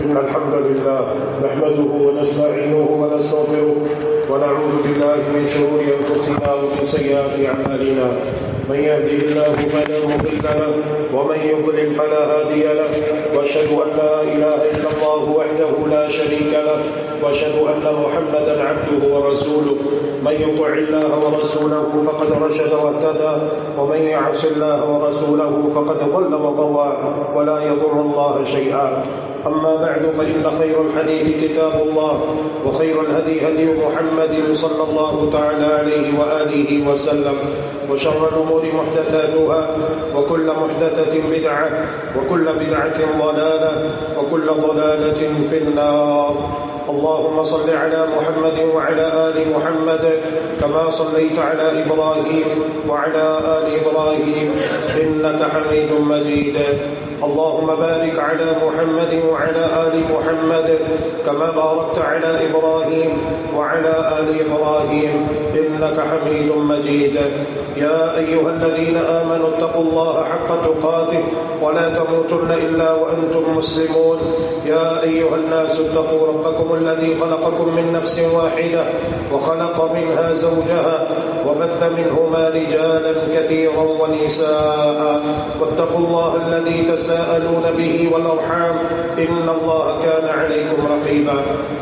إن الحمد لله نحمده ونستعينه ونستغفره ونعوذ بالله من شرور أنفسنا ومن سيئات أعمالنا. من يهده الله فلا مضل له ومن يضلل فلا هادي له، وأشهد أن لا إله إلا الله وحده لا شريك له، وأشهد أن محمدا عبده ورسوله. من يطع الله ورسوله فقد رشد واهتدى، ومن يعص الله ورسوله فقد ضل وغوى ولا يضر الله شيئا. أما بعد، فإن خير الحديث كتاب الله، وخير الهدي هدي محمد صلى الله تعالى عليه وآله وسلم، وشر الأمور محدثاتها، وكل محدثة بدعة، وكل بدعة ضلالة، وكل ضلالة في النار. اللهم صل على محمد وعلى آل محمد كما صليت على إبراهيم وعلى آل إبراهيم إنك حميد مجيد. اللهم بارك على محمد وعلى آل محمد كما باركت على إبراهيم وعلى آل إبراهيم إنك حميد مجيد. يا أيها الذين آمنوا اتقوا الله حق تقاته ولا تموتن إلا وأنتم مسلمون. يا أيها الناس اتقوا ربكم الذي خلقكم من نفس واحدة وخلق منها زوجها وبث منهما رجالا كثيرا ونساء، واتقوا الله الذي تساءلون به والأرحام إن الله كان عليكم رقيبا.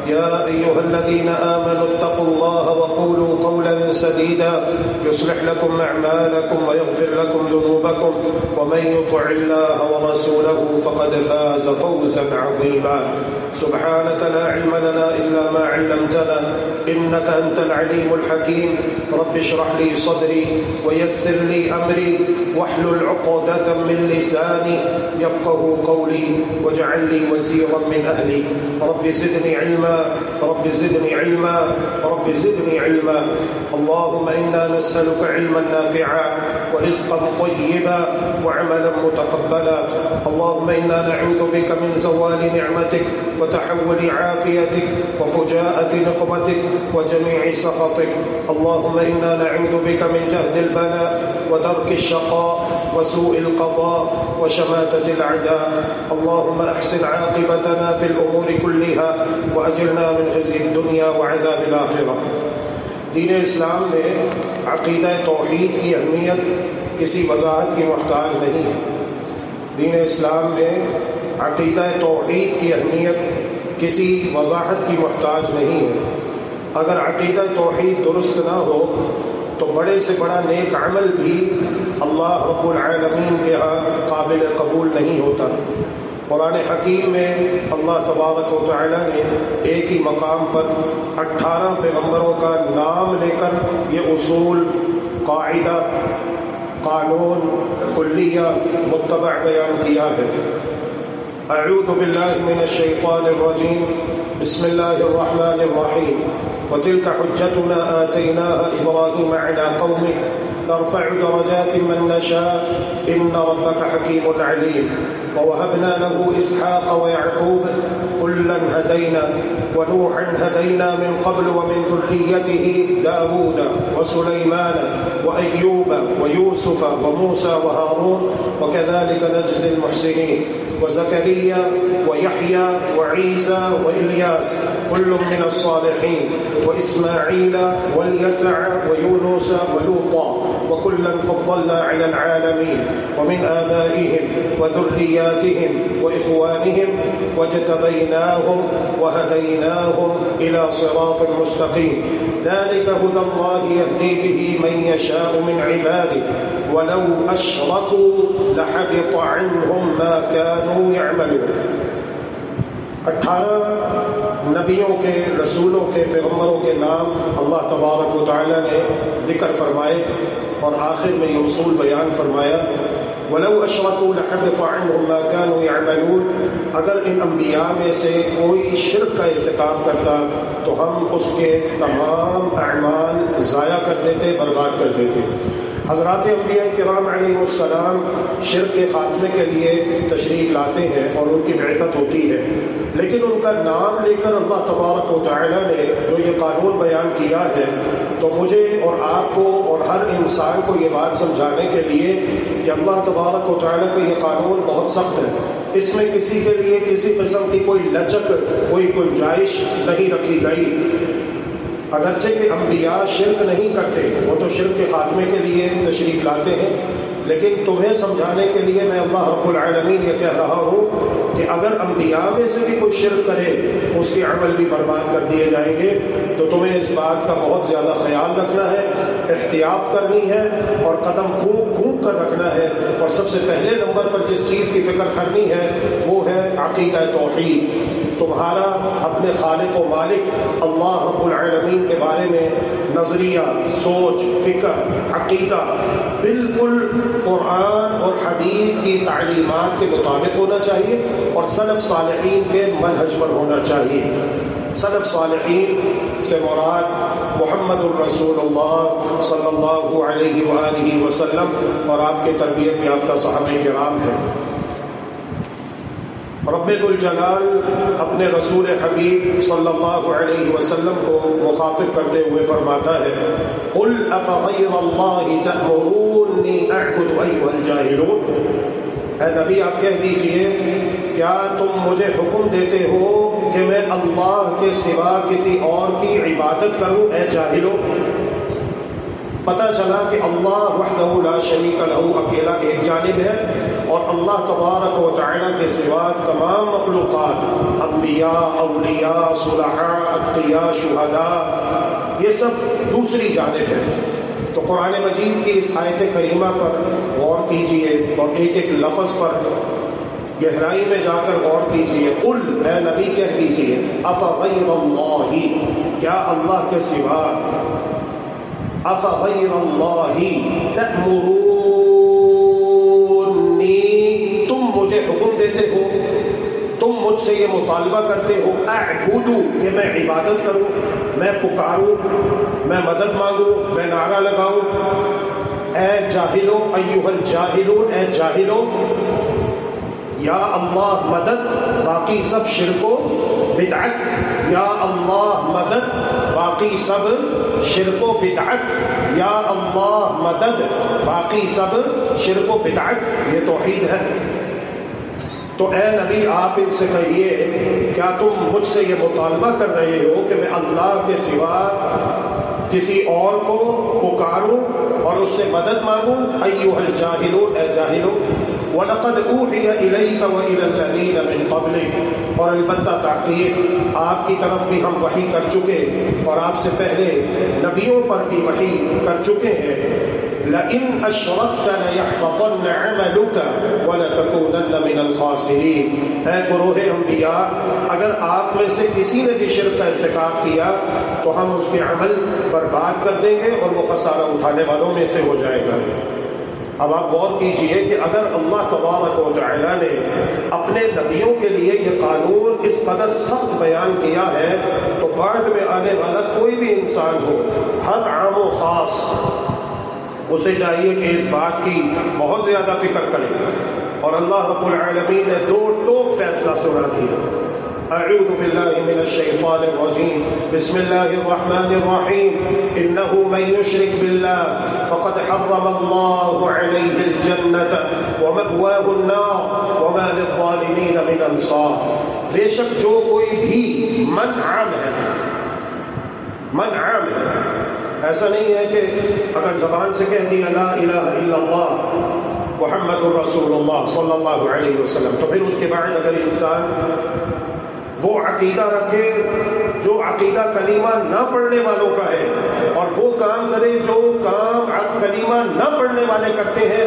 يا أيها الذين آمنوا اتقوا الله وقولوا قولا سديدا يصلح لكم أعمالكم ويغفر لكم ذنوبكم، ومن يطع الله ورسوله فقد فاز فوزا عظيما. سبحانك لا علم لنا إلا ما علمتنا إنك أنت العليم الحكيم. رب اشرح لي صدري ويسر لي أمري واحلل عقدة من لساني يفقه قولي واجعل لي وزيرا من أهلي. رب زدني علما، رب زدني علما، رب زدني علما. اللهم إنا نسألك علما نافعا ورزقا طيبا وعملا متقبلا. اللهم إنا نعوذ بك من زوال نعمتك وتحول عافيتك وفجاءة نقمتك وجميع سخطك. اللهم إنا نعوذ بك من جهد البلاء ودرك الشقاء وسوء القضاء وشماتة الأعداء. اللهم أحسن عاقبتنا في الأمور كلها وأجرنا من خزي الدنيا وعذاب الآخرة. دین اسلام میں عقیدہ توحید کی اہمیت کسی وضاحت کی محتاج نہیں ہے۔ دین اسلام میں عقیدہ توحید کی اہمیت کسی وضاحت کی محتاج نہیں ہے۔ اگر عقیدہ توحید درست نہ ہو تو بڑے سے بڑا نیک عمل بھی اللہ رب العالمین کے ہاں قابل قبول نہیں ہوتا۔ قرآن حکیم میں اللہ تبارک و تعالی نے ایک ہی مقام پر 18 پیغمبروں کا نام لے کر یہ اصول، قاعدہ، قانون، کلیہ، متبع بیان کیا ہے۔ اعوذ باللہ من الشیطان الرجیم، بسم اللہ الرحمن الرحیم۔ وتلك حجتنا آتيناها إبراهيم على قومه نرفع درجات من نشاء إن ربك حكيم عليم. ووهبنا له إسحاق ويعقوب كلا هدينا ونوحا هدينا من قبل ومن ذريته داود وسليمان وأيوب ويوسف وموسى وهارون وكذلك نجزي المحسنين. وزكريا ويحيى وعيسى وإلياس كل من الصالحين وإسماعيل واليسع ويونس ولوطا وكلا فضلنا على العالمين. ومن آبائهم وذرياتهم وإخوانهم واجتبيناهم وهديناهم إلى صراط مستقيم. ذلك هدى الله يهدي به من يشاء من عباده ولو أشركوا لحبط عنهم ما كانوا يعملون. 18 نبیوں کے، رسولوں کے، پیغمبروں کے نام اللہ تبارک و تعالی نے ذکر فرمائے اور آخر میں یہ اصول بیان فرمایا۔ وَلَوْ أَشْرَكُوا لَحَبِطَ عَنْهُمْ مَا كَانُوا يَعْمَلُونَ۔ اگر ان انبیاء میں سے کوئی شرک کا ارتکاب کرتا تو ہم اس کے تمام اعمال ضائع کر دیتے، برباد کر دیتے۔ حضرات انبیاء کرام علیہ السلام شرک کے خاتمے کے لیے تشریف لاتے ہیں اور ان کی بعثت ہوتی ہے، لیکن ان کا نام لے کر اللہ تبارک و تعالی نے جو یہ قانون بیان کیا ہے، تو مجھے اور آپ کو اور ہر انسان کو یہ بات سمجھانے کے لیے کہ اللہ تبارک و تعالی کا یہ قانون بہت سخت ہے، اس میں کسی کے لیے کسی قسم کی کوئی لچک، کوئی گنجائش نہیں رکھی گئی۔ اگرچہ کہ انبیاء شرک نہیں کرتے، وہ تو شرک کے خاتمے کے لیے تشریف لاتے ہیں، لیکن تمہیں سمجھانے کے لیے میں اللہ رب العالمین یہ کہہ رہا ہوں کہ اگر انبیاء میں سے بھی کوئی شرک کرے اس کے عمل بھی برباد کر دیے جائیں گے، تو تمہیں اس بات کا بہت زیادہ خیال رکھنا ہے، احتیاط کرنی ہے اور قدم پھونک کر رکھنا ہے، اور سب سے پہلے نمبر پر جس چیز کی فکر کرنی ہے وہ ہے عقیدہ توحید۔ تمہارا اپنے خالق و مالک اللہ رب العالمین کے بارے میں نظریہ، سوچ، فکر، عقیدہ بالکل قرآن اور حدیث کی تعلیمات کے مطابق ہونا چاہیے اور سلف صالحین کے منہج پر ہونا چاہیے۔ سلف صالحین سے مراد محمد الرسول اللہ صلی اللہ علیہ وآلہ وسلم اور آپ کے تربیت یافتہ صحابہ کرام ہیں۔ رب الجلال اپنے رسول حبیب صلی اللہ علیہ وسلم کو مخاطب کرتے ہوئے فرماتا ہے، قل افغیر اللہ تأمرونی اعبد ایھا الجاہلون، اے نبی آپ کہہ دیجئے کیا تم مجھے حکم دیتے ہو کہ میں اللہ کے سوا کسی اور کی عبادت کروں اے جاہلوں؟ پتہ چلا کہ اللہ وحدہ لا شریک لہ اکیلا ایک جانب ہے، اور اللہ تبارک و تعالی کے سوا تمام مخلوقات، انبیاء، اولیاء، صلحاء، اتقیاء، شہداء، یہ سب دوسری جانب ہے۔ تو قرآن مجید کی اس آیت کریمہ پر غور کیجئے اور ایک ایک لفظ پر گہرائی میں جا کر غور کیجئے۔ قل، اے نبی کہہ دیجئے، افغیر اللہ، کیا اللہ کے سوا، افغیر اللہ تأمرونی، تم مجھے حکم دیتے ہو، تم مجھ سے یہ مطالبہ کرتے ہو، اعبدو کہ میں عبادت کروں، میں پکاروں، میں مدد مانگوں، میں نعرہ لگاؤں، اے جاہلو ایھا الجاہلون، اے جاہلو، یا اللہ مدد، باقی سب شرک و بدعت، یا اللہ مدد، باقی سب شرک و بدعت، یا اللہ مدد، باقی سب شرک و بدعت، یہ توحید ہے۔ تو اے نبی آپ ان سے کہیے کیا تم مجھ سے یہ مطالبہ کر رہے ہو کہ میں اللہ کے سوا کسی اور کو پکاروں اور اس سے مدد مانگوں؟ ایھا الجاہلون، اے جاہلوں، وَلَقَدْ أُوحِيَ إِلَيْكَ وَإِلَى الَّذِينَ مِن قَبْلِكَ، اور البتہ تحقیق آپ کی طرف بھی ہم وحی کر چکے اور آپ سے پہلے نبیوں پر بھی وحی کر چکے ہیں، لَإِنْ أَشْرَكْتَ لَيَحْبَطَنَّ عَمَلُكَ وَلَتَكُونَنَّ مِنَ الْخَاسِرِينَ، اے گروہ انبیاء اگر آپ میں سے کسی نے بھی شرک کا ارتکاب کیا تو ہم اس کے عمل برباد کر دیں گے اور وہ خسارہ اٹھانے والوں میں سے ہو جائے گا۔ اب آپ غور کیجئے کہ اگر اللہ تبارک و تعالی نے اپنے نبیوں کے لیے یہ قانون اس قدر سخت بیان کیا ہے تو بعد میں آنے والا کوئی بھی انسان ہو، ہر عام و خاص، اسے چاہیے کہ اس بات کی بہت زیادہ فکر کرے۔ اور اللہ رب العالمین نے دو ٹوک فیصلہ سنا دیا۔ اعوذ باللہ من الشیطان الرجیم، بسم اللہ الرحمن الرحیم، انہ من یشرک باللہ فقد حرم اللہ علیہ الجنة ومأواہ النار وما للظالمین من انصار، بے شک جو کوئی بھی من عام ہے، من عام ہے، ایسا نہیں ہے کہ اگر زبان سے کہہ دیا لا الہ الا اللہ محمد الرسول اللہ صلی اللہ علیہ وسلم، تو پھر اس کے بعد اگر انسان وہ عقیدہ رکھے جو عقیدہ کلمہ نہ پڑھنے والوں کا ہے اور وہ کام کرے جو کام کلمہ نہ پڑھنے والے کرتے ہیں،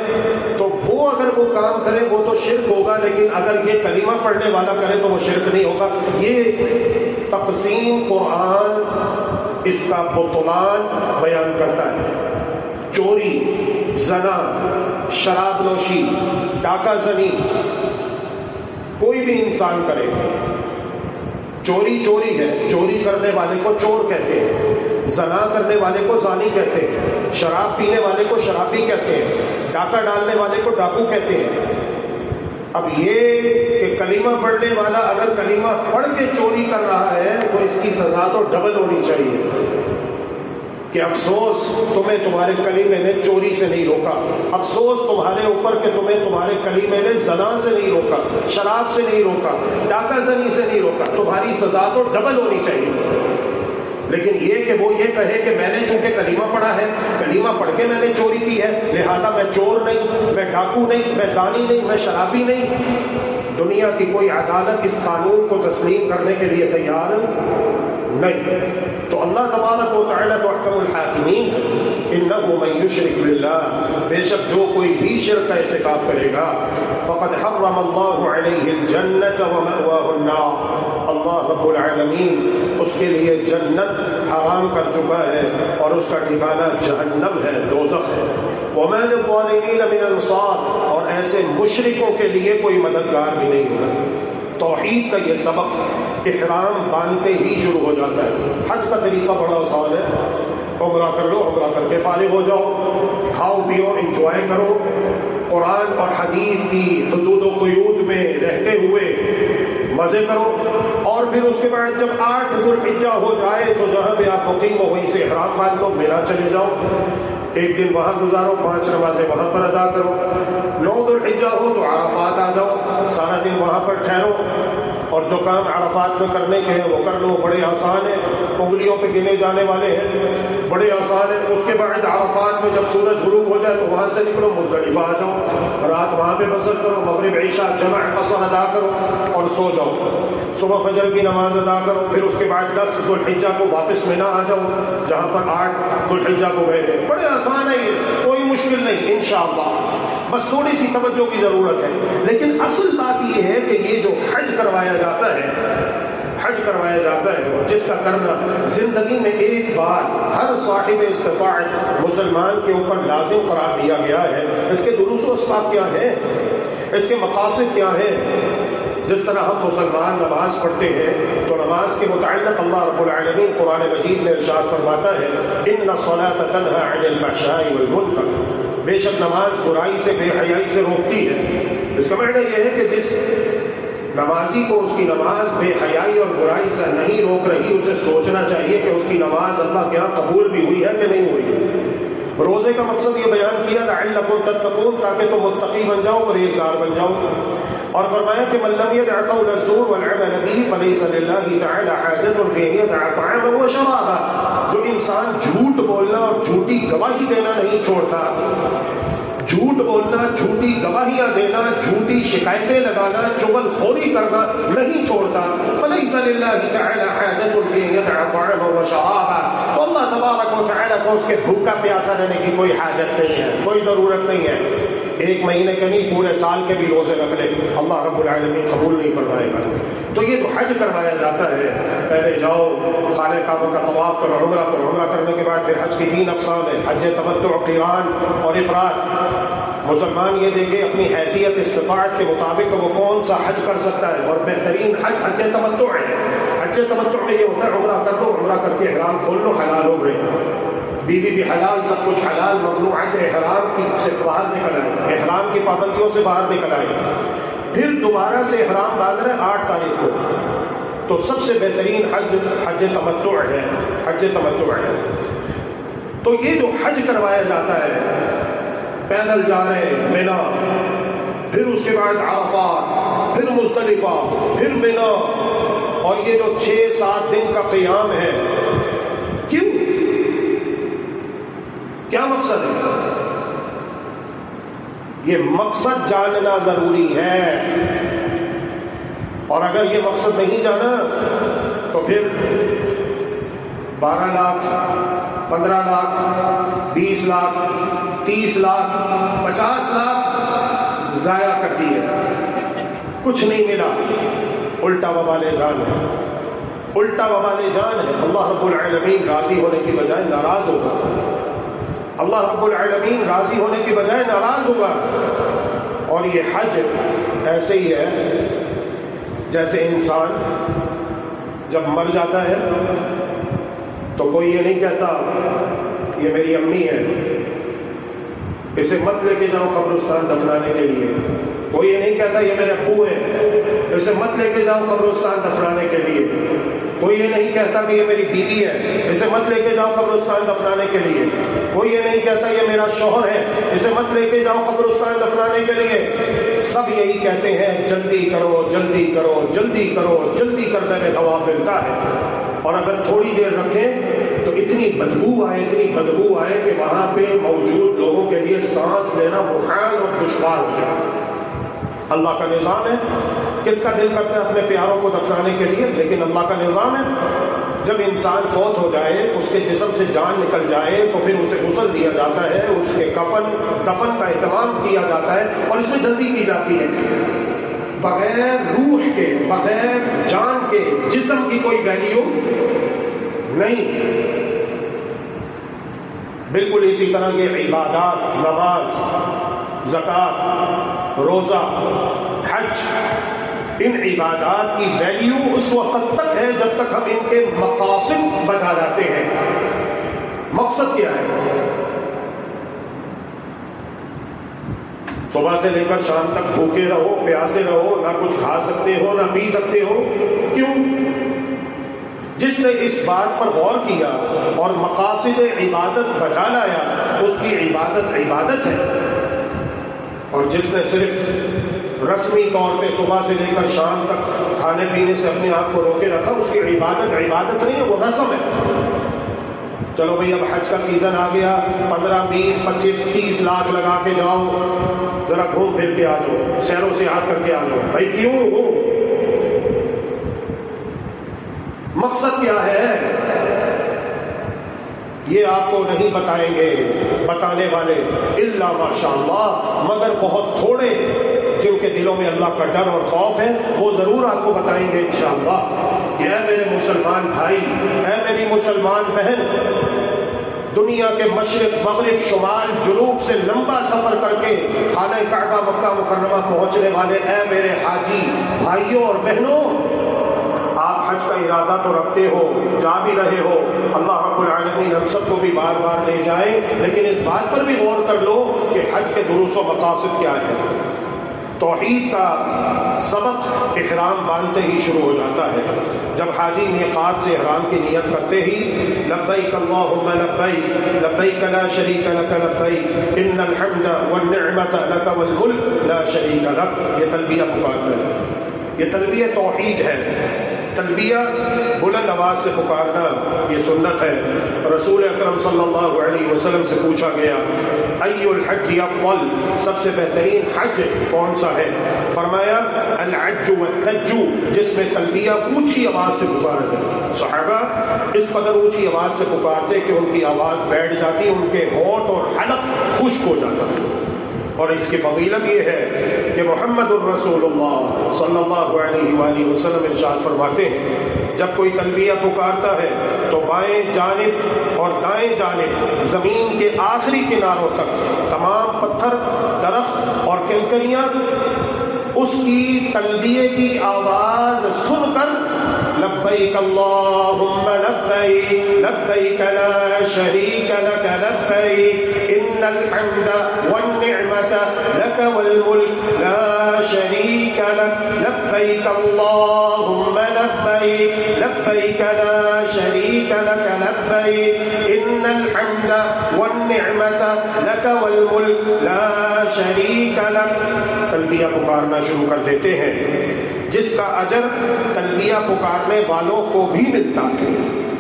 تو وہ اگر وہ کام کرے وہ تو شرک ہوگا، لیکن اگر یہ کلمہ پڑھنے والا کرے تو وہ شرک نہیں ہوگا۔ یہ تقسیم قرآن اس کا بطلان بیان کرتا ہے۔ چوری، زنا، شراب نوشی، ڈاکہ زنی کوئی بھی انسان کرے، چوری چوری ہے، چوری کرنے والے کو چور کہتے ہیں، زنا کرنے والے کو زانی کہتے ہیں، شراب پینے والے کو شرابی کہتے ہیں، ڈاکہ ڈالنے والے کو ڈاکو کہتے ہیں۔ اب یہ کہ کلمہ پڑھنے والا اگر کلمہ پڑھ کے چوری کر رہا ہے تو اس کی سزا تو ڈبل ہونی چاہیے کہ افسوس تمہیں تمہارے کلیمے نے چوری سے نہیں روکا، افسوس تمہارے اوپر کہ تمہیں تمہارے کلیمے نے زنا سے نہیں روکا، شراب سے نہیں روکا، ڈاکہ زنی سے نہیں روکا، تمہاری سزا تو ڈبل ہونی چاہیے۔ لیکن یہ کہ وہ یہ کہے کہ میں نے چونکہ کلمہ پڑھا ہے، کلمہ پڑھ کے میں نے چوری کی ہے، لہذا میں چور نہیں، میں ڈاکو نہیں، میں زانی نہیں، میں شرابی نہیں، دنیا کی کوئی عدالت اس قانون کو تسلیم کرنے کے لیے تیار نہیں۔ تو اللہ تبارک و تعالیٰ تو احکم الحاکمین ہے۔ انہ من یشرک باللہ، بے شک جو کوئی بھی شرک کا ارتکاب کرے گا، فقد حرم اللہ علیہ الجنۃ ومأواہ النار، اللہ رب العالمین اس کے لیے جنت حرام کر چکا ہے اور اس کا ٹھکانہ جہنم ہے، دوزخ ہے۔ وما للظالمین من انصار، اور ایسے مشرکوں کے لیے کوئی مددگار بھی نہیں ہوگا۔ توحید کا یہ سبق احرام باندھتے ہی شروع ہو جاتا ہے۔ حج کا طریقہ بڑا آسان ہے، عمرہ کر لو، عمرہ کر کے فارغ ہو جاؤ، کھاؤ پیو، انجوائے کرو، قرآن اور حدیث کی حدود و قیود میں رہتے ہوئے مزے کرو، اور پھر اس کے بعد جب 8 ذو الحجہ ہو جائے تو جہاں بھی آپ مقیم ہو وہیں سے احرام باندھ لو، مینا چلے جاؤ، ایک دن وہاں گزارو، 5 نمازیں وہاں پر ادا کرو، 9 ذو الحجہ ہو تو عرفات آ جاؤ، سارا دن وہاں پر ٹھہرو، اور جو کام عرفات میں کرنے کے ہیں وہ کر لو، بڑے آسان ہیں، انگلیوں پہ گنے جانے والے ہیں، بڑے آسان ہیں۔ اس کے بعد عرفات میں جب سورج غروب ہو جائے تو وہاں سے نکلو، مزدلفہ آ جاؤ، رات وہاں پہ بسر کرو، مغرب عشاء جمع قصر ادا کرو اور سو جاؤ، صبح فجر کی نماز ادا کرو، پھر اس کے بعد 10 ذو الحجہ کو واپس مینا آ جاؤ جہاں پر 8 ذو الحجہ کو گئے تھے۔ بڑے آسان ہے، یہ کوئی مشکل نہیں انشاءاللہ، بس تھوڑی سی توجہ کی ضرورت ہے۔ لیکن اصل بات یہ ہے کہ یہ جو حج کروایا جاتا ہے، حج کروایا جاتا ہے اور جس کا کرنا زندگی میں ایک بار ہر صاحب استطاعت مسلمان کے اوپر لازم قرار دیا گیا ہے، اس کے دروس و اسباب کیا ہیں، اس کے مقاصد کیا ہیں۔ جس طرح ہم مسلمان نماز پڑھتے ہیں تو نماز کے متعلق اللہ رب العالمین قرآن مجید میں ارشاد فرماتا ہے ان الصلاۃ تنہی عن الفحشاء والمنکر، بے شک نماز برائی سے، بے حیائی سے روکتی ہے۔ اس کا معنی یہ ہے کہ جس نمازی کو اس کی نماز بے حیائی اور برائی سے نہیں روک رہی، اسے سوچنا چاہیے کہ اس کی نماز اللہ کے ہاں قبول بھی ہوئی ہے کہ نہیں ہوئی ہے۔ روزے کا مقصد یہ بیان کیا لعلکم تتقون، تاکہ تم متقی بن جاؤ، پرہیزگار بن جاؤ، اور فرمایا کہ من لم يدع قول الزور والعمل به فليس لله تعالى حاجة في ان يدع طعاما وشرابا، جو انسان جھوٹ بولنا اور جھوٹی گواہی دینا نہیں چھوڑتا، جھوٹ بولنا، جھوٹی گواہیاں دینا، جھوٹی شکایتیں لگانا، چغل خوری کرنا نہیں چھوڑتا، فليس لله تعالى حاجة في ان يدع طعاما وشرابا، تو اللہ تبارک و تعالیٰ کو اس کے بھوکا پیاسا رہنے کی کوئی حاجت نہیں ہے، کوئی ضرورت نہیں ہے۔ 1 مہینے کے نہیں، پورے سال کے بھی روزے رکھ لے، اللہ رب العالمین قبول نہیں فرمائے گا۔ تو یہ جو حج کروایا جاتا ہے، پہلے جاؤ خانہ کعبہ کا طواف کرو، عمرہ کرو، عمرہ کرنے کے بعد پھر حج کی 3 اقسام ہیں، حج تمتع، قران اور افراد۔ مسلمان یہ دیکھے اپنی حیثیت استطاعت کے مطابق وہ کون سا حج کر سکتا ہے، اور بہترین حج حج تمتع ہے۔ حج تمتع میں یہ ہوتا ہے عمرہ کر لو، عمرہ کر کے احرام کھول لو، حلال ہو گئے، بیوی بھی حلال، سب کچھ حلال، ممنوعات احرام کی سے باہر نکل آئے، احرام کی پابندیوں سے باہر نکل آئے، پھر دوبارہ سے احرام باندھ رہے 8 تاریخ کو، تو سب سے بہترین حج حج تمتع ہے، حج تمتع ہے۔ تو یہ جو حج کروایا جاتا ہے، پیدل جا رہے مینا، پھر اس کے بعد عرفات، پھر مزدلفہ، پھر مینا، اور یہ جو 6-7 دن کا قیام ہے، کیوں؟ کیا مقصد ہے؟ یہ مقصد جاننا ضروری ہے، اور اگر یہ مقصد نہیں جانا تو پھر 12 لاکھ 15 لاکھ 20 لاکھ 30 لاکھ 50 لاکھ ضائع کر دیے، کچھ نہیں ملا، الٹا وبال جان ہے، الٹا وبال جان ہے۔ اللہ رب العالمین راضی ہونے کی بجائے ناراض ہوگا، اللہ رب العالمین راضی ہونے کی بجائے ناراض ہوگا۔ اور یہ حج ایسے ہی ہے جیسے انسان جب مر جاتا ہے تو کوئی یہ نہیں کہتا یہ میری امی ہے، اسے مت لے کے جاؤ قبرستان دفنانے کے لیے۔ کوئی یہ نہیں کہتا یہ میرے ابو ہے، اسے مت لے کے جاؤ قبرستان دفنانے کے لیے۔ کوئی یہ نہیں کہتا کہ یہ میری بیوی ہے، اسے مت لے کے جاؤ قبرستان دفنانے کے لیے۔ کوئی یہ نہیں کہتا یہ میرا شوہر ہے، اسے مت لے کے جاؤ قبرستان دفنانے کے لیے۔ سب یہی کہتے ہیں جلدی کرو جلدی کرو جلدی کرو، جلدی کرنے میں ثواب ملتا ہے۔ اور اگر تھوڑی دیر رکھیں تو اتنی بدبو آئے کہ وہاں پہ موجود لوگوں کے لیے سانس لینا محال اور دشوار ہو جائے۔ اللہ کا نظام ہے، کس کا دل کرتا ہے اپنے پیاروں کو دفنانے کے لیے؟ لیکن اللہ کا نظام ہے جب انسان فوت ہو جائے، اس کے جسم سے جان نکل جائے تو پھر اسے غسل دیا جاتا ہے، اس کے کفن دفن کا اہتمام کیا جاتا ہے، اور اس میں جلدی کی جاتی ہے۔ بغیر روح کے، بغیر جان کے جسم کی کوئی ویلیو نہیں۔ بالکل اسی طرح یہ عبادات، نماز، زکوٰۃ، روزہ، حج، ان عبادات کی ویلیو اس وقت تک ہے جب تک ہم ان کے مقاصد بجا جاتے ہیں۔ مقصد کیا ہے؟ صبح سے لے کر شام تک بھوکے رہو، پیاسے رہو، نہ کچھ کھا سکتے ہو نہ پی سکتے ہو، کیوں؟ جس نے اس بات پر غور کیا اور مقاصد عبادت بجا لایا، اس کی عبادت عبادت ہے۔ اور جس نے صرف رسمی طور پہ صبح سے لے کر شام تک کھانے پینے سے اپنے آپ کو روکے رکھا، اس کی عبادت عبادت نہیں ہے، وہ رسم ہے۔ چلو بھئی اب حج کا سیزن آ گیا، 15 20 25 30 لاکھ لگا کے جاؤ، ذرا گھوم پھر کے آ جاؤ، سیر و سیاحت کر کے آ جاؤ۔ بھائی کیوں ہو؟ مقصد کیا ہے؟ یہ آپ کو نہیں بتائیں گے بتانے والے الا ماشاء اللہ، مگر بہت تھوڑے جن کے دلوں میں اللہ کا ڈر اور خوف ہے، وہ ضرور آپ کو بتائیں گے انشاءاللہ کہ اے میرے مسلمان بھائی، اے میری مسلمان بہن، دنیا کے مشرق مغرب شمال جنوب سے لمبا سفر کر کے خانہ کعبہ مکہ مکرمہ پہنچنے والے اے میرے حاجی بھائیوں اور بہنوں، آپ حج کا ارادہ تو رکھتے ہو، جا بھی رہے ہو، اللہ رب العالمین ہم سب کو بھی بار بار لے جائے، لیکن اس بات پر بھی غور کر لو کہ حج کے دروس و مقاصد کیا ہے۔ توحید کا سبق احرام باندھتے ہی شروع ہو جاتا ہے۔ جب حاجی میقات سے احرام کی نیت کرتے ہی لبیک اللہم لبیک لبیک لا شریک لک لبیک ان الحمد والنعمت لک والملک لا شریک لک، یہ تلبیہ پکارتا ہے، یہ تلبیہ توحید ہے۔ تلبیہ بلند آواز سے پکارنا یہ سنت ہے۔ رسول اکرم صلی اللہ علیہ وسلم سے پوچھا گیا ای الحج افضل، سب سے بہترین حج کون سا ہے؟ فرمایا العج والثج، جس میں تلبیہ اونچی آواز سے پکارتے۔ صحابہ اس قدر اونچی آواز سے پکارتے کہ ان کی آواز بیٹھ جاتی، ان کے ہونٹ اور حلق خشک ہو جاتا۔ اور اس کی فضیلت یہ ہے کہ محمد الرسول اللہ صلی اللہ علیہ وآلہ وسلم ارشاد فرماتے ہیں جب کوئی تلبیہ پکارتا ہے تو بائیں جانب اور دائیں جانب زمین کے آخری کناروں تک تمام پتھر، درخت اور کنکریاں اس کی تلبیہ کی آواز سن کر لبیک اللہم لبیک لبیک لا شریک لک لبیک ان الحمد والنعمت لک والملک لا شریک لک لبیک اللہم لبیک لبیک لا شریک لک لبیک ان الحمد والنعمت لک والملک لا شریک لک۔ تلبیہ پکارنا شروع کر دیتے ہیں، جس کا اجر تلبیہ پکارنے والوں کو بھی ملتا ہے،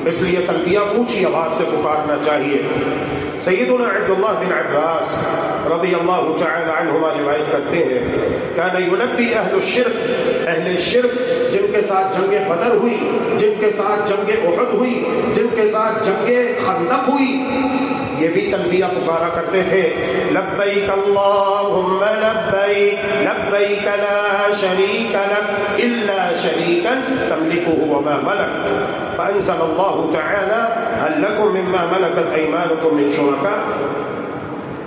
اس لیے تلبیہ اونچی آواز سے پکارنا چاہیے۔ سیدنا عبداللہ بن عباس رضی اللہ تعالی عنہما روایت کرتے ہیں کان یلبی اہل الشرک، اہل شرک جن کے ساتھ جنگ بدر ہوئی، جن کے ساتھ جنگ احد ہوئی، جن کے ساتھ جنگ خندق ہوئی، یہ بھی تلبیہ پکارا کرتے تھے لبیک اللہم لبیک لبیک لا شریک لک الا شریکا تملکہ وما ملک فانزل اللہ تعالی هل لکم مما ملکت ایمانکم من شرکاء۔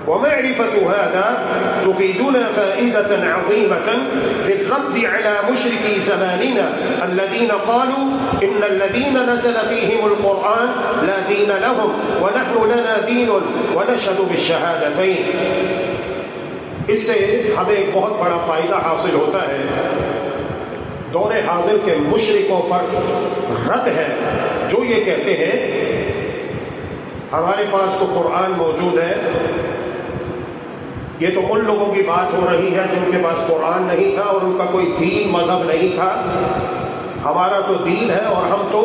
ومعرفة هذا تفيدنا فائدة عظيمة في الرد على مشركي زماننا الذين قالوا إن الذين نزل فيهم القرآن لا دين لهم ونحن لنا دين ونشهد بالشهادتين. اس سے ہمیں ایک بہت بڑا فائدہ حاصل ہوتا ہے. دور حاضر کے مشرکوں پر رد ہے جو یہ کہتے ہیں ہمارے پاس تو قرآن موجود ہے. یہ تو ان لوگوں کی بات ہو رہی ہے جن کے پاس قرآن نہیں تھا اور ان کا کوئی دین مذہب نہیں تھا. ہمارا تو دین ہے اور ہم تو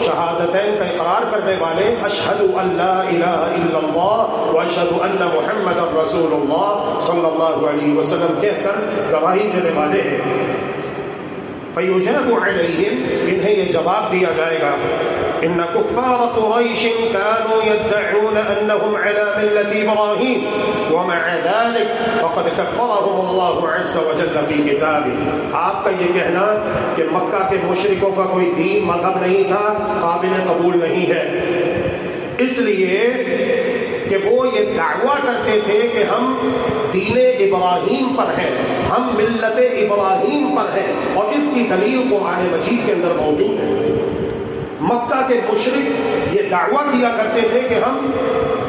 شہادتین کا اقرار کرنے والے اشہد ان لا الہ الا اللہ واشہد ان محمد رسول اللہ صلی اللہ علیہ وسلم کہہ کر گواہی دینے والے ہیں. فیجاب علیہم انہیں یہ جواب دیا جائے گا ان کفار قریش كانوا يدعون انهم على ملة ابراہیم ومع ذلك فقد كفرهم الله عز وجل في كتابه. آپ کا یہ کہنا کہ مکہ کے مشرکوں کا کوئی دین مذہب نہیں تھا قابل قبول نہیں ہے، اس لیے کہ وہ یہ دعویٰ کرتے تھے کہ ہم دین ابراہیم پر ہیں، ہم ملت ابراہیم پر ہیں، اور اس کی دلیل قرآن مجید کے اندر موجود ہے. مکہ کے مشرک یہ دعویٰ کیا کرتے تھے کہ ہم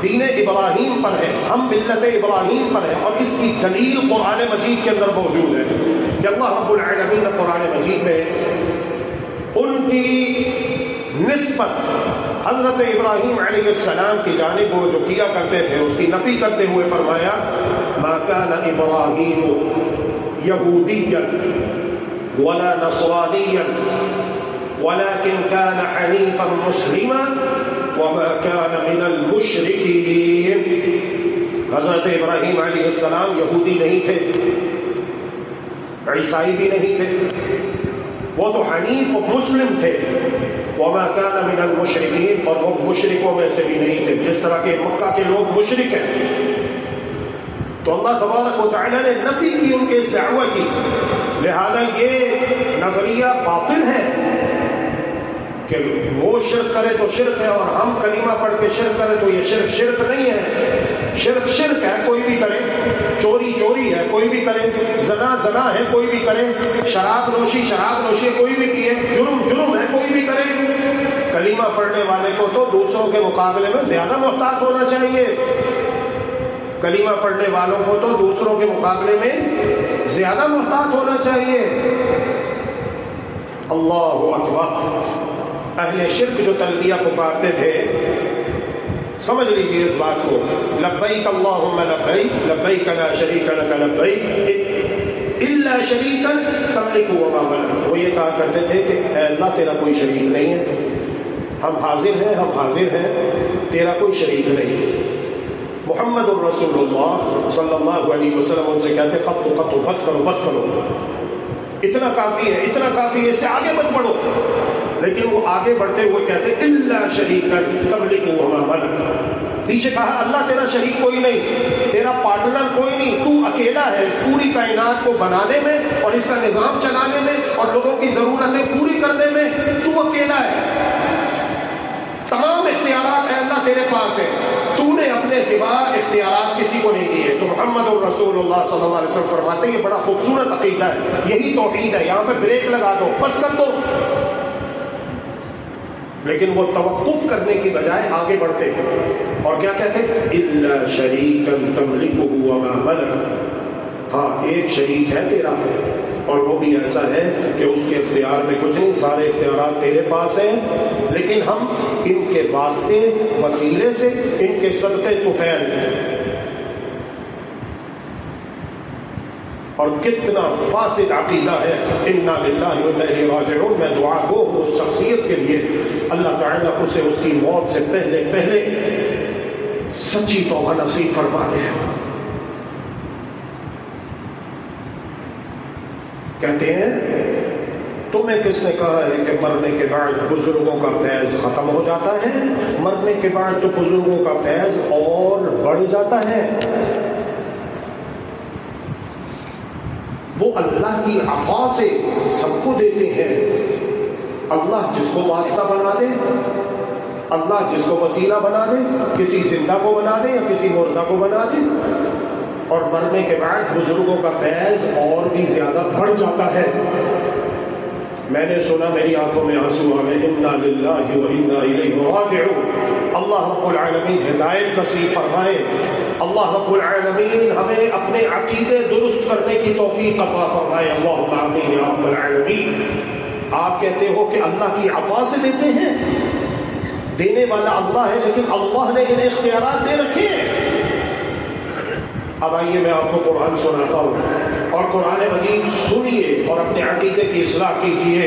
دین ابراہیم پر ہیں، ہم ملت ابراہیم پر ہیں، اور اس کی دلیل قرآن مجید کے اندر موجود ہے کہ اللہ رب العالمین نے قرآن مجید میں ان کی نسبت حضرت ابراہیم علیہ السلام کی جانب وہ جو کیا کرتے تھے اس کی نفی کرتے ہوئے فرمایا ما كان ابراہیم یہودیا ولا نصرانیا ولكن كان حنيفا مسلما وما كان من المشركين. حضرت ابراہیم علیہ السلام یہودی نہیں تھے، عیسائی بھی نہیں تھے، وہ تو حنیف و مسلم تھے. وما كان من المشركين اور وہ مشرکوں میں سے بھی نہیں تھے جس طرح کے مکہ کے لوگ مشرک ہیں. تو اللہ تبارک و تعالی نے نفی کی ان کے اس دعوی کی، لہذا یہ نظریہ باطل ہے کہ وہ شرک کرے تو شرک ہے اور ہم کلمہ پڑھ کے شرک کرے تو یہ شرک نہیں ہے. شرک ہے کوئی بھی کرے، چوری ہے کوئی بھی کرے، زنا ہے کوئی بھی کرے، شراب نوشی ہے کوئی بھی پیے، جرم ہے کوئی بھی کرے. کلمہ پڑھنے والے کو تو دوسروں کے مقابلے میں زیادہ محتاط ہونا چاہیے. کلمہ پڑھنے والوں کو تو دوسروں کے مقابلے میں زیادہ محتاط ہونا چاہیے. اللہ اکبر. اہل شرک جو تلبیہ پکارتے تھے، سمجھ لیجیے اس بات کو، لبیک اللہم لبیک لبیک لا شریک لک لبیک الا شریکا تملک وما ملک. وہ یہ کہا کرتے تھے کہ اے اللہ تیرا کوئی شریک نہیں ہے، ہم حاضر ہیں تیرا کوئی شریک نہیں. محمد الرسول اللہ صلی اللہ علیہ وسلم ان سے کہتے قط بس کرو، اتنا کافی ہے، اس سے آگے مت بڑھو. لیکن وہ آگے بڑھتے ہوئے کہتے الا شریکا تملک وما ملک. پیچھے کہا اللہ تیرا شریک کوئی نہیں، تیرا پارٹنر کوئی نہیں، تو اکیلا ہے اس پوری کائنات کو بنانے میں اور اس کا نظام چلانے میں اور لوگوں کی ضرورتیں پوری کرنے میں تو اکیلا ہے. تمام اختیارات ہے اللہ تیرے پاس ہے، تو نے اپنے سوا اختیارات کسی کو نہیں دیے. تو محمد الرسول اللہ صلی اللہ علیہ وسلم فرماتے ہیں یہ بڑا خوبصورت عقیدہ ہے، یہی توحید ہے. یہاں پہ بریک لگا دو، بس کر دو. لیکن وہ توقف کرنے کی بجائے آگے بڑھتے ہیں اور کیا کہتے ہیں الا شریکا تملکہ وما ملک. ہاں ایک شریک ہے تیرا اور وہ بھی ایسا ہے کہ اس کے اختیار میں کچھ نہیں، سارے اختیارات تیرے پاس ہیں، لیکن ہم ان کے واسطے وسیلے سے ان کے صدقے طفیل. اور کتنا فاسد عقیدہ ہے. انا للہ و انا الیہ راجعون. میں دعا گو ہوں اس شخصیت کے لیے اللہ تعالیٰ اسے اس کی موت سے پہلے سچی توبہ نصیب فرما دے. کہتے ہیں تمہیں کس نے کہا ہے کہ مرنے کے بعد بزرگوں کا فیض ختم ہو جاتا ہے؟ مرنے کے بعد تو بزرگوں کا فیض اور بڑھ جاتا ہے. وہ اللہ کی عطا سے سب کو دیتے ہیں. اللہ جس کو واسطہ بنا دے اللہ جس کو وسیلہ بنا دے، کسی زندہ کو بنا دے یا کسی مردہ کو بنا دے، اور مرنے کے بعد بزرگوں کا فیض اور بھی زیادہ بڑھ جاتا ہے۔ میں نے سنا، میری آنکھوں میں آنسو آ گئے، انا للہ و انا الیہ راجعون۔ اللہ رب العالمین ہدایت نصیب فرمائے، اللہ رب العالمین ہمیں اپنے عقیدے درست کرنے کی توفیق عطا فرمائے، اللہم آمین یا رب العالمین۔ آپ کہتے ہو کہ اللہ کی عطا سے دیتے ہیں، دینے والا اللہ ہے، لیکن اللہ نے انہیں اختیارات دے رکھے ہیں۔ اب آئیے میں آپ کو قرآن سناتا ہوں، اور قرآن مجید سنیے اور اپنے عقیدے کی اصلاح کیجیے،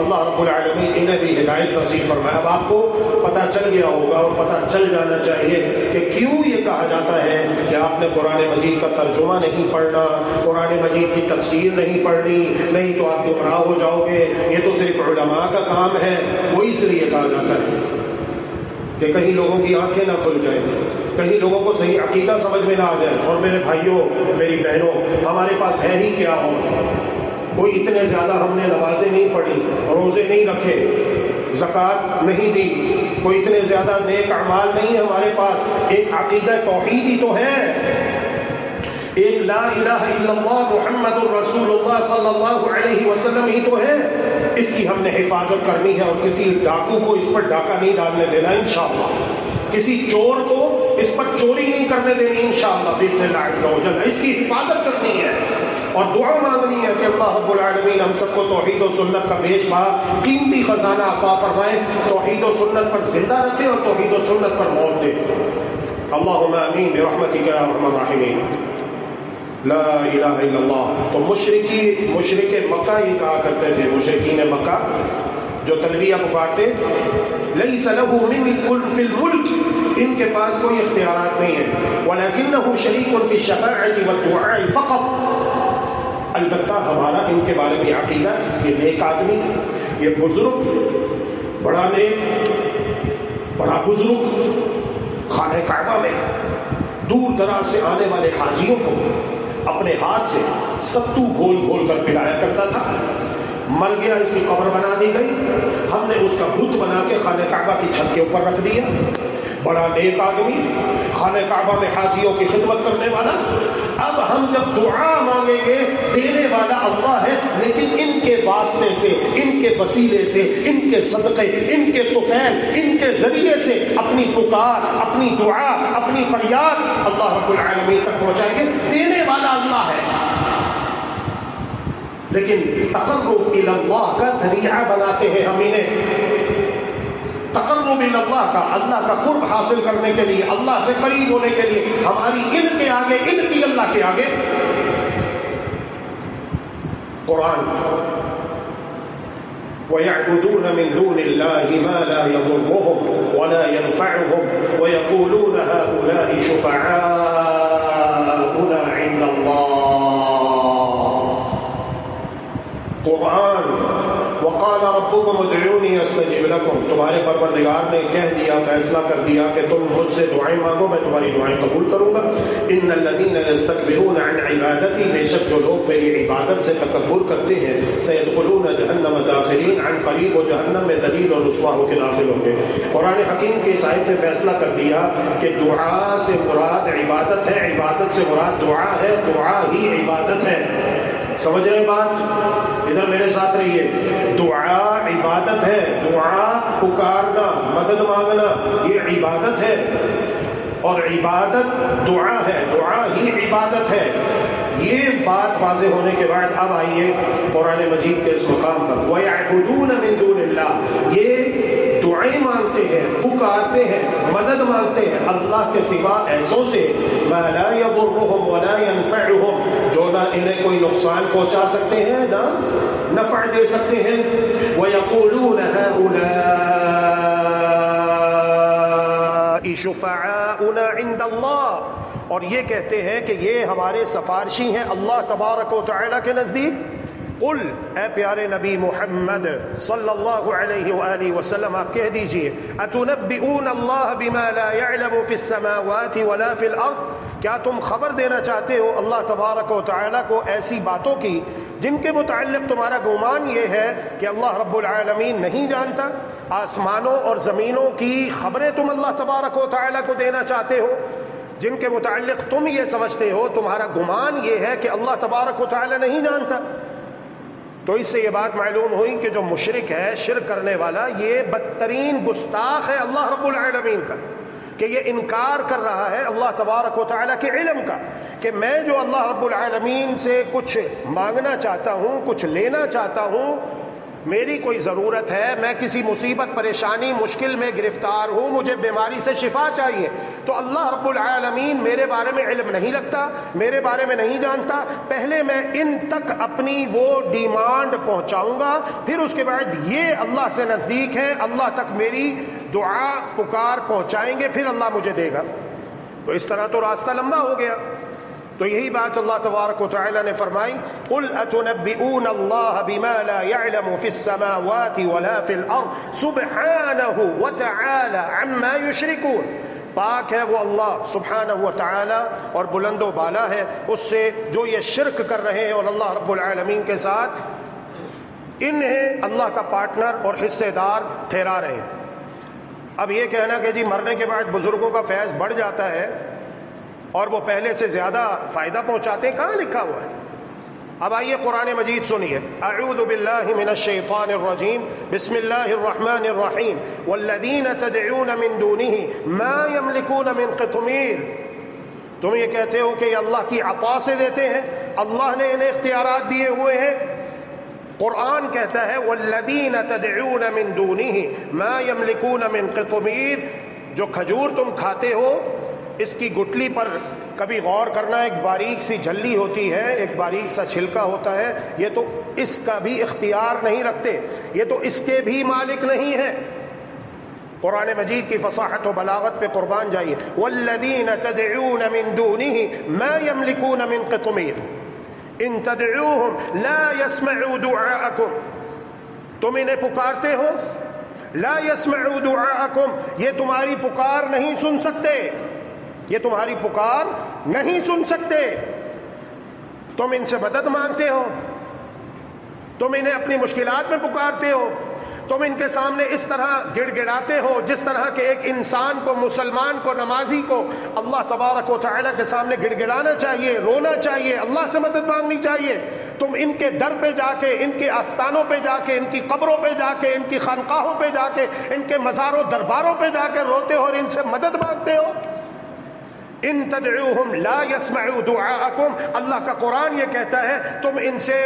اللہ رب العالمین انہیں بھی ہدایت نصیب فرمائے۔ اب آپ کو پتہ چل گیا ہوگا اور پتہ چل جانا چاہیے کہ کیوں یہ کہا جاتا ہے کہ آپ نے قرآن مجید کا ترجمہ نہیں پڑھنا، قرآن مجید کی تفسیر نہیں پڑھنی، نہیں تو آپ گمراہ ہو جاؤ گے، یہ تو صرف علماء کا کام ہے۔ وہ اس لیے کہا جاتا ہے کہ کہیں لوگوں کی آنکھیں نہ کھل جائیں، کہیں لوگوں کو صحیح عقیدہ سمجھ میں نہ آ جائے۔ اور میرے بھائیوں، میری بہنوں، ہمارے پاس ہے ہی کیا ہو؟ کوئی اتنے زیادہ ہم نے نمازیں نہیں پڑھی، روزے نہیں رکھے، زکوٰۃ نہیں دی، کوئی اتنے زیادہ نیک اعمال نہیں ہمارے پاس۔ ایک عقیدہ توحید ہی تو ہے، ایک لا الہ الا اللہ محمد الرسول اللہ صلی اللہ علیہ وسلم ہی تو ہے۔ اس کی ہم نے حفاظت کرنی ہے، اور کسی ڈاکو کو اس پر ڈاکہ نہیں ڈالنے دینا انشاءاللہ، کسی چور کو اس پر چوری نہیں کرنے دینی انشاءاللہ باذن اللہ عز و جل۔ اس کی حفاظت کرنی ہے اور دعا مانگنی ہے کہ اللہ رب العالمین ہم سب کو توحید و سنت کا بیش بہا قیمتی خزانہ عطا فرمائے، توحید و سنت پر زندہ رکھے اور توحید و سنت پر موت دے۔ اللہم آمین برحمتک یا ارحم الراحمین۔ لا الہ الا اللہ۔ تو مشرک مکہ یہ کہا کرتے تھے، مشرکین مکہ جو تلبیہ پکارتے، لیس لہ ملک فی الملک، ان کے پاس کوئی اختیارات نہیں ہے، ولکنہ شریک فی الشفاعۃ والدعاء فقط، البتہ ہمارا ان کے بارے میں عقیدہ، یہ نیک آدمی، یہ بزرگ، بڑا نیک، بڑا بزرگ، خانہ کعبہ میں دور دراز سے آنے والے حاجیوں کو اپنے ہاتھ سے ستو گھول گھول کر پلایا کرتا تھا۔ مر گیا، اس کی قبر بنا دی گئی، ہم نے اس کا بت بنا کے خانہ کعبہ کی چھت کے اوپر رکھ دیا۔ بڑا نیک آدمی، خانہ کعبہ میں حاجیوں کی خدمت کرنے والا۔ اب ہم جب دعا مانگیں گے، دینے والا اللہ ہے، لیکن ان کے واسطے سے، ان کے وسیلے سے، ان کے صدقے، ان کے طفیل، ان کے ذریعے سے اپنی پکار، اپنی دعا، اپنی فریاد اللہ رب العالمین تک پہنچائیں گے۔ دینے والا اللہ ہے، لیکن تقرب الی اللہ کا ذریعہ بناتے ہیں ہم انہیں۔ تقرب الی اللہ کا، اللہ کا قرب حاصل کرنے کے لیے، اللہ سے قریب ہونے کے لیے ہماری ان کے آگے، ان کی اللہ کے آگے۔ قرآن وَيَعْبُدُونَ مِن دُونِ اللَّهِ مَا لَا يَضُرُّهُمْ وَلَا يَنفَعُهُمْ وَيَقُولُونَ هَؤُلَاءِ شُفَعَاؤُنَا عِندَ اللَّهِ۔ قرآن وقال ربكم ادعوني استجب لكم، تمہارے پروردگار نے کہہ دیا، فیصلہ کر دیا کہ تم مجھ سے دعائیں مانگو، میں تمہاری دعائیں قبول کروں گا۔ ان الذين يستكبرون عن عبادتي، بے شک جو لوگ میری عبادت سے تکبر کرتے ہیں، سيدخلون جہنم داخرین، عن قریب و جہنم میں ذلیل اور رسوا ہو کے داخل ہوں گے۔ قرآن حکیم کی اس آیت نے فیصلہ کر دیا کہ دعا سے مراد عبادت ہے، عبادت سے مراد دعا ہے، دعا ہی عبادت ہے۔ سمجھ رہے ہیں بات؟ ادھر میرے ساتھ رہیے، دعا عبادت ہے، دعا پکارنا، مدد مانگنا یہ عبادت ہے، اور عبادت دعا ہے، دعا ہی عبادت ہے۔ یہ بات واضح ہونے کے بعد اب آئیے قرآن مجید کے اس مقام پر، وَيَعْبُدُونَ مِن دُونِ اللَّهِ، یہ دعائیں مانگتے ہیں، پکارتے ہیں، مدد مانگتے ہیں اللہ کے سوا ایسوں سے، مَا لَا يَضُرُّهُمْ وَلَا يَنفَعُهُمْ، جو نہ انہیں کوئی نقصان پہنچا سکتے ہیں نہ نفع دے سکتے ہیں۔ وَيَقُولُونَ هَؤُلَاءِ شُفَعَاؤُنَا عِندَ اللَّهِ، اور یہ کہتے ہیں کہ یہ ہمارے سفارشی ہیں اللہ تبارک و تعالیٰ کے نزدیک۔ قل اے پیارے نبی محمد صلی اللہ علیہ وآلہ وسلم آپ کہہ دیجئے اتنبئون اللہ بما لا يعلم في السماوات ولا في الارض، کیا تم خبر دینا چاہتے ہو اللہ تبارک و تعالیٰ کو ایسی باتوں کی جن کے متعلق تمہارا گمان یہ ہے کہ اللہ رب العالمین نہیں جانتا؟ آسمانوں اور زمینوں کی خبریں تم اللہ تبارک و تعالیٰ کو دینا چاہتے ہو جن کے متعلق تم یہ سمجھتے ہو، تمہارا گمان یہ ہے کہ اللہ تبارک و تعالیٰ نہیں جانتا؟ تو اس سے یہ بات معلوم ہوئی کہ جو مشرک ہے، شرک کرنے والا، یہ بدترین گستاخ ہے اللہ رب العالمین کا، کہ یہ انکار کر رہا ہے اللہ تبارک و تعالیٰ کے علم کا، کہ میں جو اللہ رب العالمین سے کچھ مانگنا چاہتا ہوں، کچھ لینا چاہتا ہوں، میری کوئی ضرورت ہے، میں کسی مصیبت پریشانی مشکل میں گرفتار ہوں، مجھے بیماری سے شفا چاہیے، تو اللہ رب العالمین میرے بارے میں علم نہیں رکھتا، میرے بارے میں نہیں جانتا، پہلے میں ان تک اپنی وہ ڈیمانڈ پہنچاؤں گا، پھر اس کے بعد یہ اللہ سے نزدیک ہے، اللہ تک میری دعا پکار پہنچائیں گے، پھر اللہ مجھے دے گا۔ تو اس طرح تو راستہ لمبا ہو گیا۔ تو یہی بات اللہ تبارک و تعالی نے فرمائی قل اتنبئون اللہ بما لا يعلم في السماوات ولا في الارض سبحانہ وتعالی عما يشركون، پاک ہے وہ اللہ سبحانہ و تعالی اور بلند و بالا ہے اس سے جو یہ شرک کر رہے ہیں اور اللہ رب العالمین کے ساتھ انہیں اللہ کا پارٹنر اور حصے دار ٹھہرا رہے ہیں۔ اب یہ کہنا کہ جی مرنے کے بعد بزرگوں کا فیض بڑھ جاتا ہے اور وہ پہلے سے زیادہ فائدہ پہنچاتے ہیں، کہاں لکھا ہوا ہے؟ اب آئیے قرآن مجید سنیے، اعوذ باللہ من الشیطان الرجیم، بسم اللہ الرحمن الرحیم، والذین تدعون من دونہ ما یملکون من قطمیر، تم یہ کہتے ہو کہ یہ اللہ کی عطا سے دیتے ہیں، اللہ نے انہیں اختیارات دیے ہوئے ہیں۔ قرآن کہتا ہے والذین تدعون من دونہ ما یملکون من قطمیر، جو کھجور تم کھاتے ہو اس کی گٹلی پر کبھی غور کرنا، ایک باریک سی جھلی ہوتی ہے، ایک باریک سا چھلکا ہوتا ہے، یہ تو اس کا بھی اختیار نہیں رکھتے، یہ تو اس کے بھی مالک نہیں ہے۔ قرآن مجید کی فصاحت و بلاغت پہ قربان جائیے، والذین تدعون من دونہ ما یملکون من قطمیر ان تدعوہم لا یسمعوا دعاءکم، تم انہیں پکارتے ہو، لا یسمعوا دعاءکم، یہ تمہاری پکار نہیں سن سکتے، یہ تمہاری پکار نہیں سن سکتے، تم ان سے مدد مانگتے ہو، تم انہیں اپنی مشکلات میں پکارتے ہو، تم ان کے سامنے اس طرح گڑ گڑاتے ہو جس طرح کہ ایک انسان کو، مسلمان کو، نمازی کو اللہ تبارک و تعالیٰ کے سامنے گڑ گڑانا چاہیے، رونا چاہیے، اللہ سے مدد مانگنی چاہیے۔ تم ان کے در پہ جا کے، ان کے آستانوں پہ جا کے، ان کی قبروں پہ جا کے، ان کی خانقاہوں پہ جا کے، ان کے مزاروں درباروں پہ جا کے روتے ہو اور ان سے مدد مانگتے ہو۔ ان تدعوہم لا یسمعوا دعاءکم، اللہ کا قرآن یہ کہتا ہے تم ان سے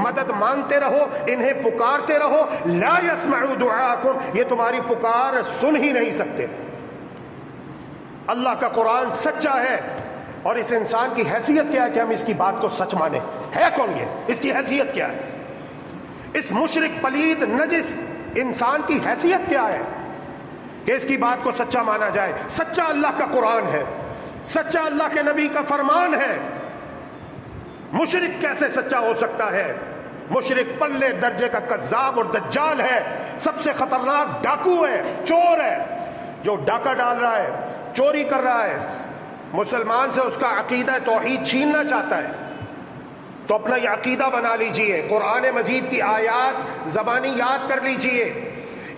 مدد مانگتے رہو، انہیں پکارتے رہو، لا یسمعوا دعاءکم، یہ تمہاری پکار سن ہی نہیں سکتے۔ اللہ کا قرآن سچا ہے، اور اس انسان کی حیثیت کیا ہے کہ ہم اس کی بات کو سچ مانیں؟ ہے کون یہ؟ اس کی حیثیت کیا ہے؟ اس مشرک پلید نجس انسان کی حیثیت کیا ہے کہ اس کی بات کو سچا مانا جائے؟ سچا اللہ کا قرآن ہے، سچا اللہ کے نبی کا فرمان ہے۔ مشرک کیسے سچا ہو سکتا ہے؟ مشرک پلے درجے کا کذاب اور دجال ہے، سب سے خطرناک ڈاکو ہے، چور ہے، جو ڈاکہ ڈال رہا ہے، چوری کر رہا ہے، مسلمان سے اس کا عقیدہ توحید چھیننا چاہتا ہے۔ تو اپنا یہ عقیدہ بنا لیجئے، قرآن مجید کی آیات زبانی یاد کر لیجئے،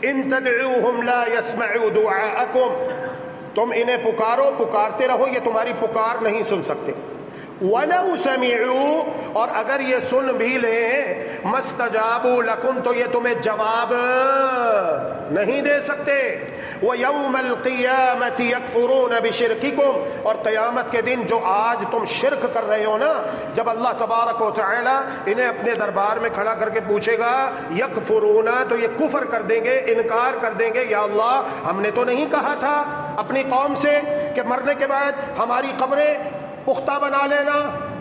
ان تدعوہم لا یسمعوا دعاءکم، تم انہیں پکارو، پکارتے رہو، یہ تمہاری پکار نہیں سن سکتے۔ وَلَوْ سَمِعُوا، اور اگر یہ سن بھی لیں، مَسْتَجَابُوا لَكُمْ، تو یہ تمہیں جواب نہیں دے سکتے۔ وَيَوْمَ الْقِيَامَةِ يَكْفُرُونَ بِشِرْكِكُمْ، اور قیامت کے دن جو آج تم شرک کر رہے ہو نا، جب اللہ تبارک و تعالی انہیں اپنے دربار میں کھڑا کر کے پوچھے گا یکفرون، تو یہ کفر کر دیں گے، انکار کر دیں گے، یا اللہ ہم نے تو نہیں کہا تھا اپنی قوم سے کہ مرنے کے بعد ہماری قبریں پختہ بنا لینا،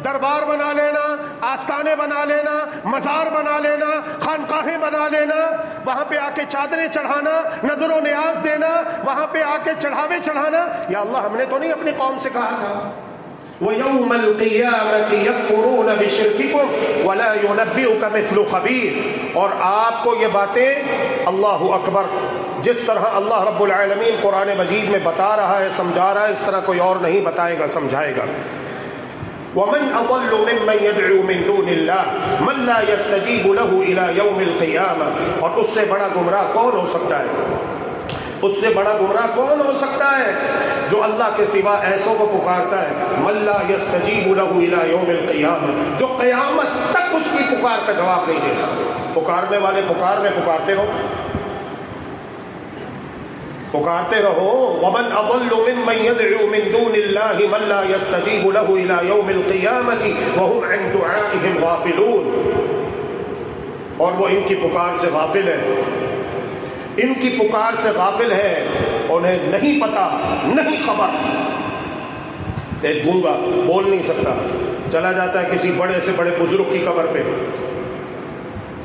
دربار بنا لینا، آستانے بنا لینا، مزار بنا لینا، خانقاہیں بنا لینا، وہاں پہ آ کے چادریں چڑھانا، نظر و نیاز دینا، وہاں پہ آ کے چڑھاوے چڑھانا، یا اللہ ہم نے تو نہیں اپنی قوم سے کہا تھا؟ وَيَوْمَ الْقِيَامَةِ يَكْفُرُونَ بِشِرْكِكُمْ وَلَا يُنَبِّئُكَ مِثْلُ خَبِيرٍ. اور آپ کو یہ باتیں، اللہ اکبر، جس طرح اللہ رب العالمین قرآن مجید میں بتا رہا ہے، سمجھا رہا ہے، اس طرح کوئی اور نہیں بتائے گا، سمجھائے گا. وَمَنْ أَضَلُّ مِمَّنْ يَدْعُو مِن دُونِ اللَّهِ مَنْ لَا يَسْتَجِيبُ لَهُ إِلَى يَوْمِ الْقِيَامَةِ. اور اس سے بڑا گمراہ کون ہو سکتا ہے؟ اس سے بڑا گمراہ کون ہو سکتا ہے جو اللہ کے سوا ایسوں کو پکارتا ہے؟ مَنْ لَا يَسْتَجِيبُ لَهُ إِلَى يَوْمِ الْقِيَامَةِ، جو قیامت تک اس کی پکار کا جواب نہیں دے سکتے. پکارنے والے پکارتے رہو، پکارتے رہو. وَمَنْ أَضَلُّ مِمَّنْ يَدْعُو مِن دُونِ اللَّهِ مَنْ لَا يَسْتَجِيبُ لَهُ إِلَى يَوْمِ الْقِيَامَةِ وَهُمْ عَنْ دُعَائِهِمْ غَافِلُونَ. اور وہ ان کی پکار سے غافل ہے، ان کی پکار سے غافل ہے، انہیں نہیں پتا، نہیں خبر. ایک گونگا بول نہیں سکتا، چلا جاتا ہے کسی بڑے سے بڑے بزرگ کی قبر پہ،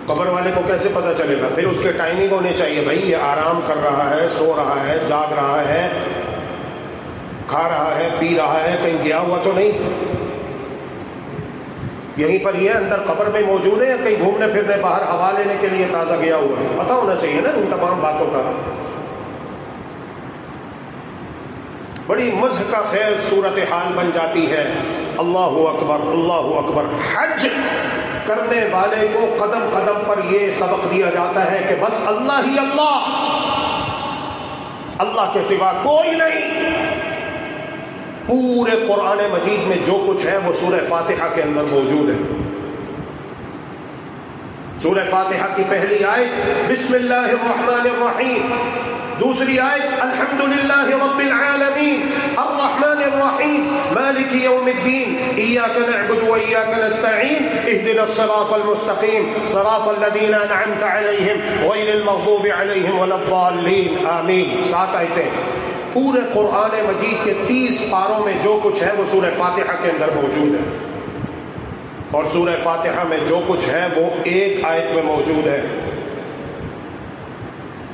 قبر والے کو کیسے پتا چلے گا؟ پھر اس کے ٹائمنگ ہونے چاہیے، بھائی یہ آرام کر رہا ہے، سو رہا ہے، جاگ رہا ہے، کھا رہا ہے، پی رہا ہے، کہیں گیا ہوا تو نہیں. یہیں پر یہ اندر قبر میں موجود ہے یا کہیں گھومنے پھرنے باہر ہوا لینے کے لیے تازہ گیا ہوا ہے؟ پتہ ہونا چاہیے نا ان تمام باتوں کا. بڑی مزح کا خیر صورتحال بن جاتی ہے. اللہ اکبر، اللہ اکبر. حج کرنے والے کو قدم قدم پر یہ سبق دیا جاتا ہے کہ بس اللہ ہی اللہ، اللہ کے سوا کوئی نہیں. پورے قرآن مجید میں جو کچھ ہے وہ سورہ فاتحہ کے اندر موجود ہے. سورہ فاتحہ کی پہلی آیت بسم اللہ الرحمن الرحیم، دوسری آیت الحمدللہ رب العالمین الرحمن الرحیم مالک یوم الدین ایاک نعبد و ایاک نستعین اہدنا الصراط المستقیم صراط الذین انعمت علیہم غیر المغضوب علیہم ولا الضالین آمین. 7 آیتیں. پورے قرآن مجید کے 30 پاروں میں جو کچھ ہے وہ سورہ فاتحہ کے اندر موجود ہے، اور سورہ فاتحہ میں جو کچھ ہے وہ ایک آیت میں موجود ہے.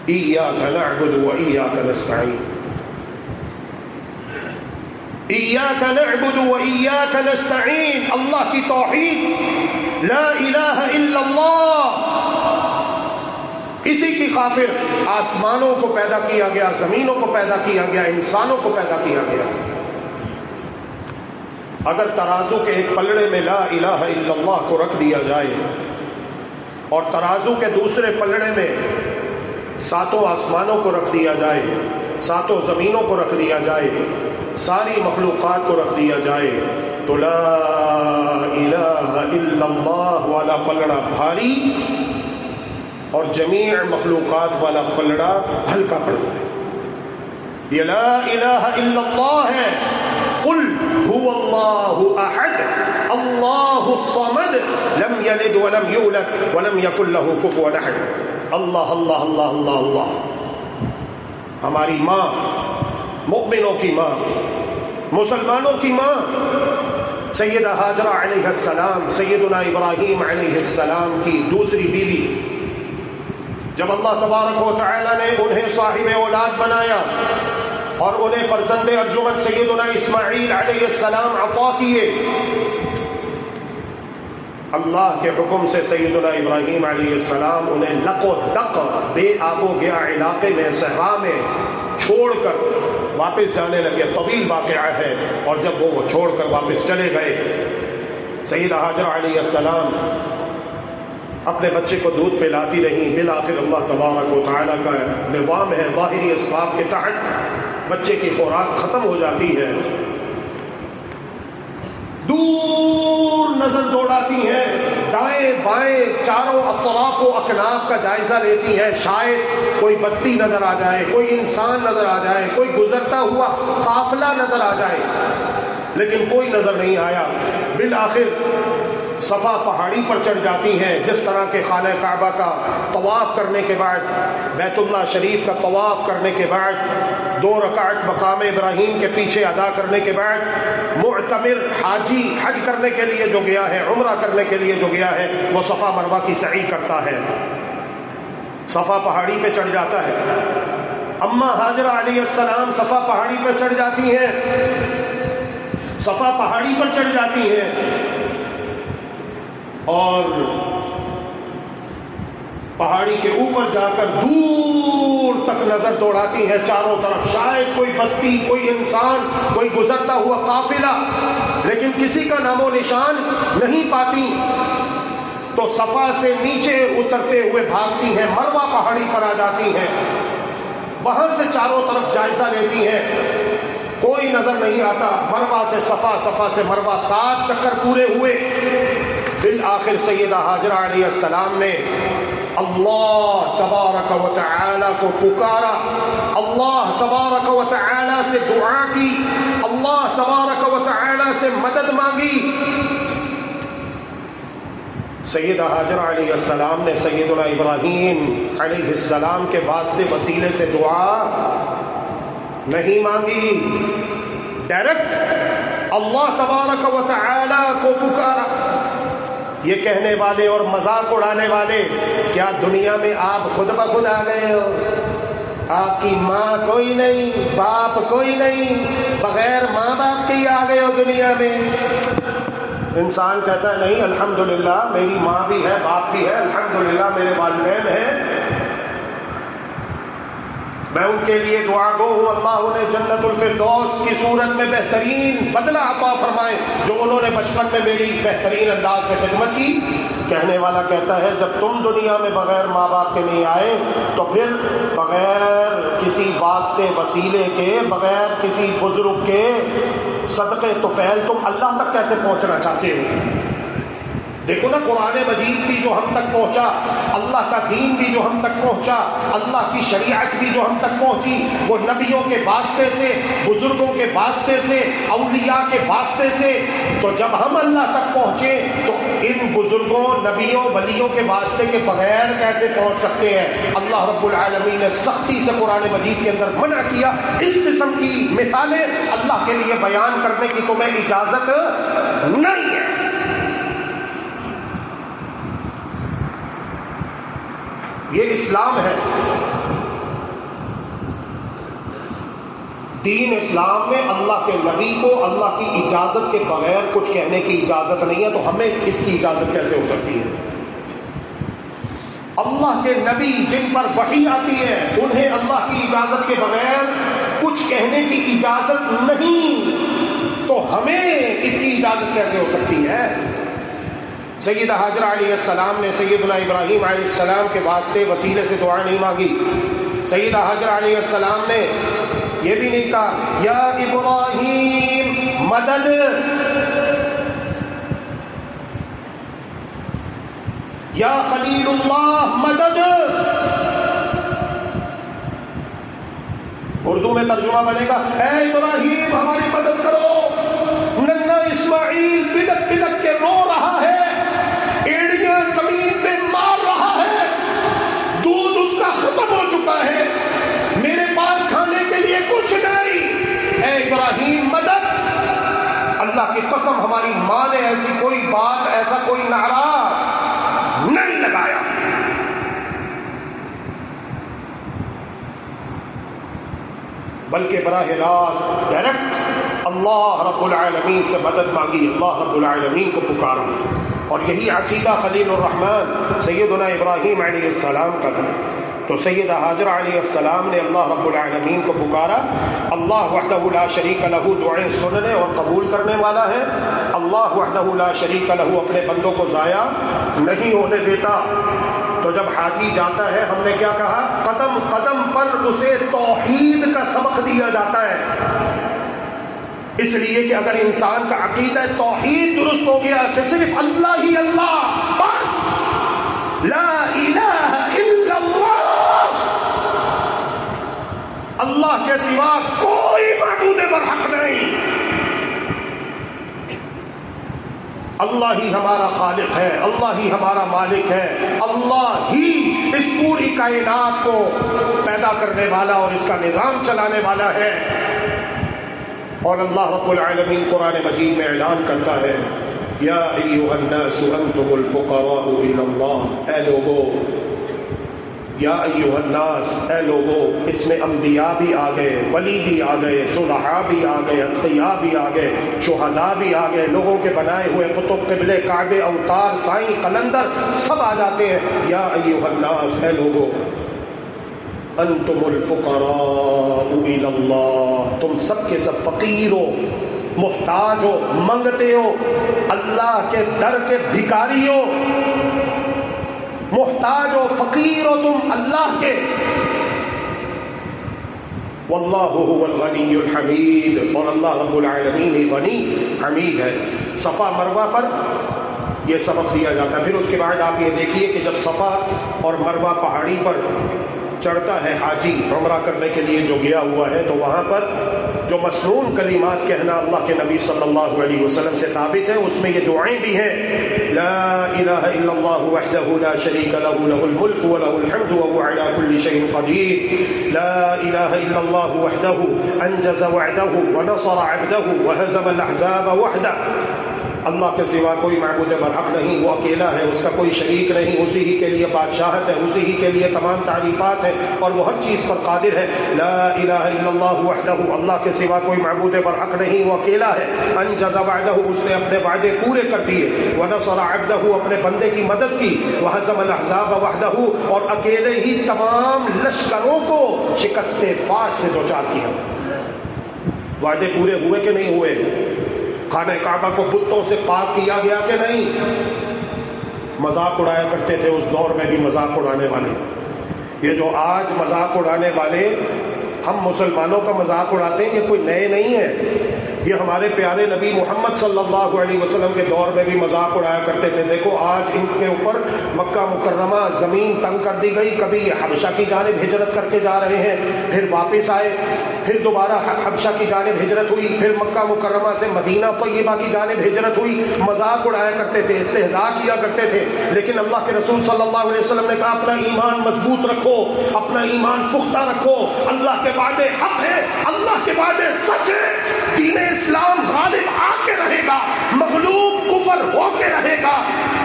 ایاک نعبد و ایاک نستعین، ایاک نعبد و ایاک نستعین، اللہ کی توحید، لا الہ الا اللہ. اسی کی خاطر آسمانوں کو پیدا کیا گیا، زمینوں کو پیدا کیا گیا، انسانوں کو پیدا کیا گیا. اگر ترازو کے ایک پلڑے میں لا الہ الا اللہ کو رکھ دیا جائے اور ترازو کے دوسرے پلڑے میں 7 آسمانوں کو رکھ دیا جائے، 7 زمینوں کو رکھ دیا جائے، ساری مخلوقات کو رکھ دیا جائے، تو لا الہ الا اللہ والا پلڑا بھاری اور جمیع مخلوقات والا پلڑا ہلکا پڑتا ہے. یہ لا الہ الا اللہ ہے. قل هو اللہ احد اللہ الصمد لم یلد ولم یولد ولم یکن له کفوا احد. اللہ اللہ اللہ اللہ اللہ. ہماری ماں، مؤمنوں کی ماں، مسلمانوں کی ماں سیدہ ہاجرہ علیہ السلام، سیدنا ابراہیم علیہ السلام کی دوسری بیوی، جب اللہ تبارک و تعالی نے انہیں صاحب اولاد بنایا اور انہیں فرزند ارجمند سیدنا اسماعیل علیہ السلام عطا کیے، اللہ کے حکم سے سیدنا ابراہیم علیہ السلام انہیں لق و دق بے آب و گیا علاقے میں، صحرا میں چھوڑ کر واپس جانے لگے. طویل واقعہ ہے. اور جب وہ چھوڑ کر واپس چلے گئے، سیدہ ہاجرہ علیہ السلام اپنے بچے کو دودھ پلاتی رہی. بالآخر اللہ تبارک و تعالیٰ کا نظام ہے، ظاہری اسباب کے تحت بچے کی خوراک ختم ہو جاتی ہے. دور نظر دوڑاتی ہیں، دائیں بائیں چاروں اطراف و اکناف کا جائزہ لیتی ہیں، شاید کوئی بستی نظر آ جائے، کوئی انسان نظر آ جائے، کوئی گزرتا ہوا قافلہ نظر آ جائے، لیکن کوئی نظر نہیں آیا. بالآخر صفا پہاڑی پر چڑھ جاتی ہیں. جس طرح کے خانہ کعبہ کا طواف کرنے کے بعد، بیت اللہ شریف کا طواف کرنے کے بعد، 2 رکعت مقام ابراہیم کے پیچھے ادا کرنے کے بعد، معتمر حاجی حج کرنے کے لیے جو گیا ہے، عمرہ کرنے کے لیے جو گیا ہے، وہ صفا مروہ کی سعی کرتا ہے، صفا پہاڑی پہ چڑھ جاتا ہے. اماں ہاجرہ علیہ السلام صفا پہاڑی پہ چڑھ جاتی ہیں. صفا پہاڑی پر چڑھ جاتی ہیں اور پہاڑی کے اوپر جا کر دور تک نظر دوڑاتی ہیں چاروں طرف، شاید کوئی بستی، کوئی انسان، کوئی گزرتا ہوا قافلہ، لیکن کسی کا نام و نشان نہیں پاتی۔ تو صفا سے نیچے اترتے ہوئے بھاگتی ہیں، مروہ پہاڑی پر آ جاتی ہیں، وہاں سے چاروں طرف جائزہ لیتی ہیں، کوئی نظر نہیں آتا۔ مروہ سے صفا، صفا سے مروہ، 7 چکر پورے ہوئے۔ بالآخر سیدہ ہاجرہ علیہ السلام نے اللہ تبارک و تعالی کو پکارا، اللہ تبارک و تعالی سے دعا کی، اللہ تبارک و تعالی سے مدد مانگی۔ سیدہ ہاجرہ علیہ السلام نے سیدنا ابراہیم علیہ السلام کے واسطے وسیلے سے دعا نہیں مانگی، ڈائریکٹ اللہ تبارک و تعالی کو پکارا۔ یہ کہنے والے اور مذاق اڑانے والے، کیا دنیا میں آپ خود بخود آ گئے ہو؟ آپ کی ماں کوئی نہیں، باپ کوئی نہیں، بغیر ماں باپ کے ہی آ گئے ہو دنیا میں؟ انسان کہتا ہے نہیں، الحمدللہ میری ماں بھی ہے، باپ بھی ہے، الحمدللہ میرے والدین ہیں، میں ان کے لیے دعا گو ہوں، اللہ انہیں جنت الفردوس کی صورت میں بہترین بدلہ عطا فرمائے جو انہوں نے بچپن میں میری بہترین انداز سے خدمت کی۔ کہنے والا کہتا ہے جب تم دنیا میں بغیر ماں باپ کے نہیں آئے تو پھر بغیر کسی واسطے وسیلے کے، بغیر کسی بزرگ کے صدقے طفیل تم اللہ تک کیسے پہنچنا چاہتے ہو؟ دیکھو نا، قرآن مجید بھی جو ہم تک پہنچا، اللہ کا دین بھی جو ہم تک پہنچا، اللہ کی شریعت بھی جو ہم تک پہنچی، وہ نبیوں کے واسطے سے، بزرگوں کے واسطے سے، اولیاء کے واسطے سے۔ تو جب ہم اللہ تک پہنچے تو ان بزرگوں، نبیوں، ولیوں کے واسطے کے بغیر کیسے پہنچ سکتے ہیں؟ اللہ رب العالمین نے سختی سے قرآن مجید کے اندر منع کیا۔ اس قسم کی مثالیں اللہ کے لیے بیان کرنے کی تمہیں اجازت نہیں ہے۔ یہ اسلام ہے، دین اسلام میں اللہ کے نبی کو اللہ کی اجازت کے بغیر کچھ کہنے کی اجازت نہیں ہے، تو ہمیں اس کی اجازت کیسے ہو سکتی ہے؟ اللہ کے نبی جن پر وحی آتی ہے انہیں اللہ کی اجازت کے بغیر کچھ کہنے کی اجازت نہیں، تو ہمیں اس کی اجازت کیسے ہو سکتی ہے؟ سیدہ ہاجرہ علیہ السلام نے سیدنا ابراہیم علیہ السلام کے واسطے وسیلے سے دعا نہیں مانگی۔ سیدہ ہاجرہ علیہ السلام نے یہ بھی نہیں کہا یا ابراہیم مدد، یا خلیل اللہ مدد۔ اردو میں ترجمہ بنے گا اے ابراہیم ہماری مدد کرو، ننھا اسماعیل بلک بلک کے رو رہا ہے، ایڑیاں زمین پہ مار رہا ہے، دودھ اس کا ختم ہو چکا ہے، میرے پاس کھانے کے لیے کچھ نہیں، اے ابراہیم مدد۔ اللہ کی قسم ہماری ماں نے ایسی کوئی بات، ایسا کوئی نعرہ نہیں لگایا۔ بلکہ براہ راست ڈائریکٹ اللہ رب العالمین سے مدد مانگی، اللہ رب العالمین کو پکارا۔ اور یہی عقیدہ خلیل الرحمن سیدنا ابراہیم علیہ السلام کا تھا۔ تو سیدہ ہاجرہ علیہ السلام نے اللہ رب العالمین کو پکارا۔ اللہ وحدہ لا شریک لہ دعائیں سننے اور قبول کرنے والا ہے۔ اللہ وحدہ لا شریک لہ اپنے بندوں کو ضائع نہیں ہونے دیتا۔ تو جب حاجی جاتا ہے، ہم نے کیا کہا، قدم قدم پر اسے توحید کا سبق دیا جاتا ہے، اس لیے کہ اگر انسان کا عقیدہ توحید درست ہو گیا کہ صرف اللہ ہی اللہ، بس لا الہ الا اللہ، اللہ کے سوا کوئی معبود برحق نہیں، اللہ ہی ہمارا خالق ہے، اللہ ہی ہمارا مالک ہے، اللہ ہی اس پوری کائنات کو پیدا کرنے والا اور اس کا نظام چلانے والا ہے۔ اور اللہ رب العالمین قرآن مجید میں اعلان کرتا ہے یا ایھا الناس انتم الفقراء الی اللہ، اے لوگو یا ایھا الناس، اے لوگو، اس میں انبیاء بھی آ گئے، ولی بھی آ گئے، صلحاء بھی آ گئے، اتقیاء بھی آ گئے، شہداء بھی آ گئے، لوگوں کے بنائے ہوئے قطب، قبلے، کعبے، اوتار، سائیں، قلندر سب آ جاتے ہیں۔ یا ایھا الناس، اے لوگو، انتم الفقراء الی اللہ، تم سب کے سب فقیر ہو، محتاج ہو، منگتے ہو، اللہ کے در کے بھکاری ہو، محتاج ہو، فقیر ہو تم اللہ کے۔ واللہ هو الغنی الحمید، اور اللہ رب العالمین ہی غنی حمید ہے۔ صفا مروہ پر یہ سبق دیا جاتا ہے۔ پھر اس کے بعد آپ یہ دیکھیے کہ جب صفا اور مروہ پہاڑی پر چڑھتا ہے حاجی عمرہ کرنے کے لیے جو گیا ہوا ہے، تو وہاں پر جو مسنون کلمات کہنا اللہ کے نبی صلی اللہ علیہ وسلم سے ثابت ہے، اس میں یہ دعائیں بھی ہیں، لا الہ الا اللہ وحدہ لا شریک لہ لہ الملک ولہ الحمد وہو علی کل شیء قدیر، لا الہ الا اللہ وحدہ انجز وعدہ ونصر عبدہ وہزم الاحزاب وحدہ۔ اللہ کے سوا کوئی معبود برحق نہیں، وہ اکیلا ہے، اس کا کوئی شریک نہیں، اسی ہی کے لیے بادشاہت ہے، اسی ہی کے لیے تمام تعریفات ہیں، اور وہ ہر چیز پر قادر ہے۔ لا الہ الا اللہ وحدہ، اللہ کے سوا کوئی معبود برحق نہیں، وہ اکیلا ہے۔ انجز وعدہ، اس نے اپنے وعدے پورے کر دیے۔ ونصر عبدہ، اپنے بندے کی مدد کی۔ وہزم الاحزاب وحدہ، اور اکیلے ہی تمام لشکروں کو شکست فارس سے دوچار کیا۔ وعدے پورے ہوئے کہ نہیں ہوئے؟ خانہ کعبہ کو بتوں سے پاک کیا گیا کہ نہیں؟ مذاق اڑایا کرتے تھے اس دور میں بھی مذاق اڑانے والے۔ یہ جو آج مذاق اڑانے والے ہم مسلمانوں کا مذاق اڑاتے ہیں، یہ کوئی نئے نہیں ہیں، یہ ہمارے پیارے نبی محمد صلی اللہ علیہ وسلم کے دور میں بھی مذاق اڑایا کرتے تھے۔ دیکھو آج ان کے اوپر مکہ مکرمہ زمین تنگ کر دی گئی، کبھی یہ حبشہ کی جانب ہجرت کر کے جا رہے ہیں، پھر واپس آئے، پھر دوبارہ حبشہ کی جانب ہجرت ہوئی، پھر مکہ مکرمہ سے مدینہ طیبہ کی جانب ہجرت ہوئی، مذاق اڑایا کرتے تھے، استہزاء کیا کرتے تھے۔ لیکن اللہ کے رسول صلی اللہ علیہ وسلم نے کہا اپنا ایمان مضبوط رکھو، اپنا ایمان پختہ رکھو، اللہ کے وعدے حق ہے، اللہ کے وعدے سچ ہے، دین اسلام غالب آ کے رہے گا، مغلوب کفر ہو کے رہے گا،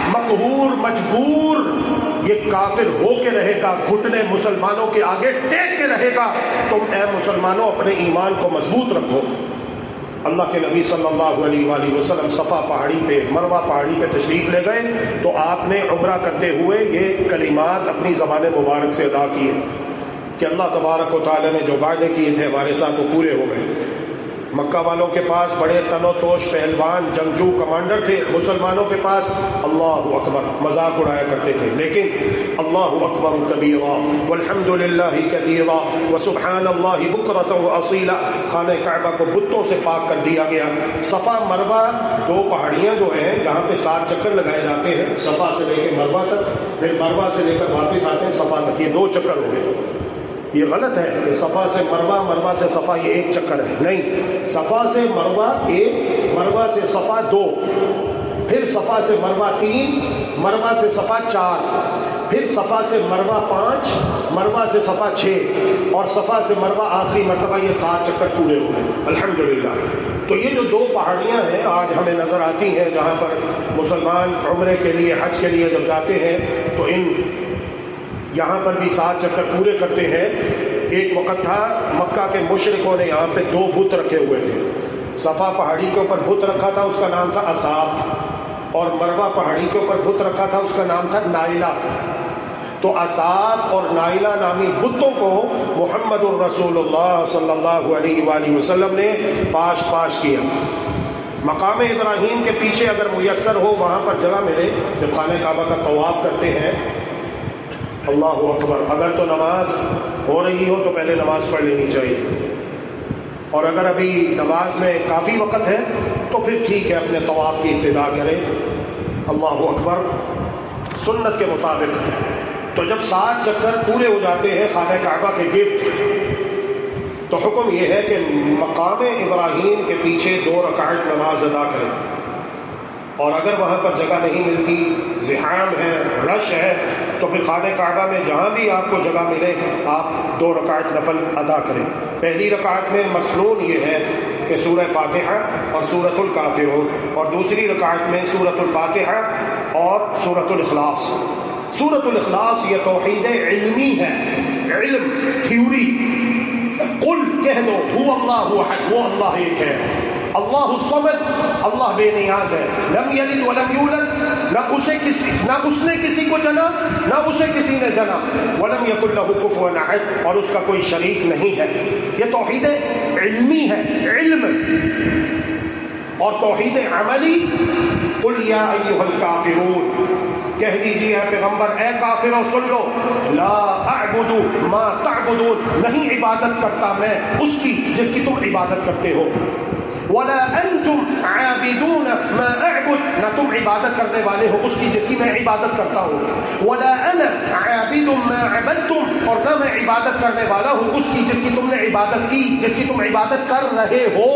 مقہور مجبور یہ کافر ہو کے رہے گا، گھٹنے مسلمانوں کے آگے ٹیک کے رہے گا۔ تم اے مسلمانوں اپنے ایمان کو مضبوط رکھو۔ اللہ کے نبی صلی اللہ علیہ وآلہ وسلم صفا پہاڑی پہ، مروہ پہاڑی پہ تشریف لے گئے تو آپ نے عمرہ کرتے ہوئے یہ کلمات اپنی زبان مبارک سے ادا کیے کہ اللہ تبارک و تعالی نے جو وعدے کیے تھے ہمارے ساتھ وہ پورے ہو گئے۔ مکہ والوں کے پاس بڑے تن و توش پہلوان جنگجو کمانڈر تھے، مسلمانوں کے پاس اللہ اکبر مذاق اڑایا کرتے تھے، لیکن اللہ اکبر کبیرا والحمد للہ کثیرا وسبحان اللہ بکرۃ واصیلا، خانہ کعبہ کو بتوں سے پاک کر دیا گیا۔ صفا مروہ دو پہاڑیاں جو ہیں جہاں پہ 7 چکر لگائے جاتے ہیں، صفا سے لے کے مروہ تک، پھر مروہ سے لے کر واپس آتے ہیں صفا تک، یہ 2 چکر ہو گئے۔ یہ غلط ہے کہ صفا سے مروہ، مروہ سے صفا یہ 1 چکر ہے، نہیں، صفا سے مروہ 1، مروہ سے صفا 2، پھر صفا سے مروہ 3، مروہ سے صفا 4، پھر صفا سے مروہ 5، مروہ سے صفا 6، اور صفا سے مروہ آخری مرتبہ، یہ 7 چکر پورے ہو گئے الحمدللہ۔ تو یہ جو 2 پہاڑیاں ہیں آج ہمیں نظر آتی ہیں جہاں پر مسلمان عمرے کے لیے، حج کے لیے جب جاتے ہیں تو یہاں پر بھی 7 چکر پورے کرتے ہیں۔ ایک وقت تھا مکہ کے مشرکوں نے یہاں پہ 2 بت رکھے ہوئے تھے، صفا پہاڑی کے اوپر بت رکھا تھا، اس کا نام تھا اصاف، اور مروہ پہاڑی کے اوپر بت رکھا تھا، اس کا نام تھا نائلہ۔ تو اصاف اور نائلہ نامی بتوں کو محمد الرسول اللہ صلی اللہ علیہ وآلہ وسلم نے پاش پاش کیا۔ مقام ابراہیم کے پیچھے اگر میسر ہو وہاں پر جگہ ملے، جب خانہ کعبہ کا طواف کرتے ہیں، اللہ اکبر، اگر تو نماز ہو رہی ہو تو پہلے نماز پڑھ لینی چاہیے، اور اگر ابھی نماز میں کافی وقت ہے تو پھر ٹھیک ہے اپنے طواف کی ابتدا کریں، اللہ اکبر سنت کے مطابق۔ تو جب 7 چکر پورے ہو جاتے ہیں خانہ کعبہ کے گرد تو حکم یہ ہے کہ مقام ابراہیم کے پیچھے 2 رکعت نماز ادا کریں، اور اگر وہاں پر جگہ نہیں ملتی، زحام ہے، رش ہے، تو پھر خانہ کعبہ میں جہاں بھی آپ کو جگہ ملے آپ 2 رکعت نفل ادا کریں۔ پہلی رکعت میں مسنون یہ ہے کہ سورہ فاتحہ اور سورۃ الکافرون، اور دوسری رکعت میں سورۃ الفاتحہ اور سورۃ الاخلاص۔ سورۃ الاخلاص یہ توحید علمی ہے، علم، تھیوری. قل کہہ دو هو اللہ احد، وہ اللہ ایک ہے. اللہ الصمد، اللہ بے نیاز ہے. لم یلد ولم یولد، نہ اس نے کسی کو جنا نہ اسے کسی نے جنا. ولم یکن لہ کفوا احد، اور اس کا کوئی شریک نہیں ہے. یہ توحید علمی ہے، علم. اور توحید عملی، قل یا ایھا الکافرون، کہہ دیجیے پیغمبر اے کافروں سن لو، لا اعبد ما تعبدون، نہیں عبادت کرتا میں اس کی جس کی تم عبادت کرتے ہو. ولا انتم عابدون ما اعبد، نہ تم عبادت کرنے والے ہو اس کی جس کی میں عبادت کرتا ہوں. ولا انا عابد ما عبدتم، اور نہ میں عبادت کرنے والا ہوں اس کی جس کی تم نے عبادت کی، جس کی تم عبادت کر رہے ہو.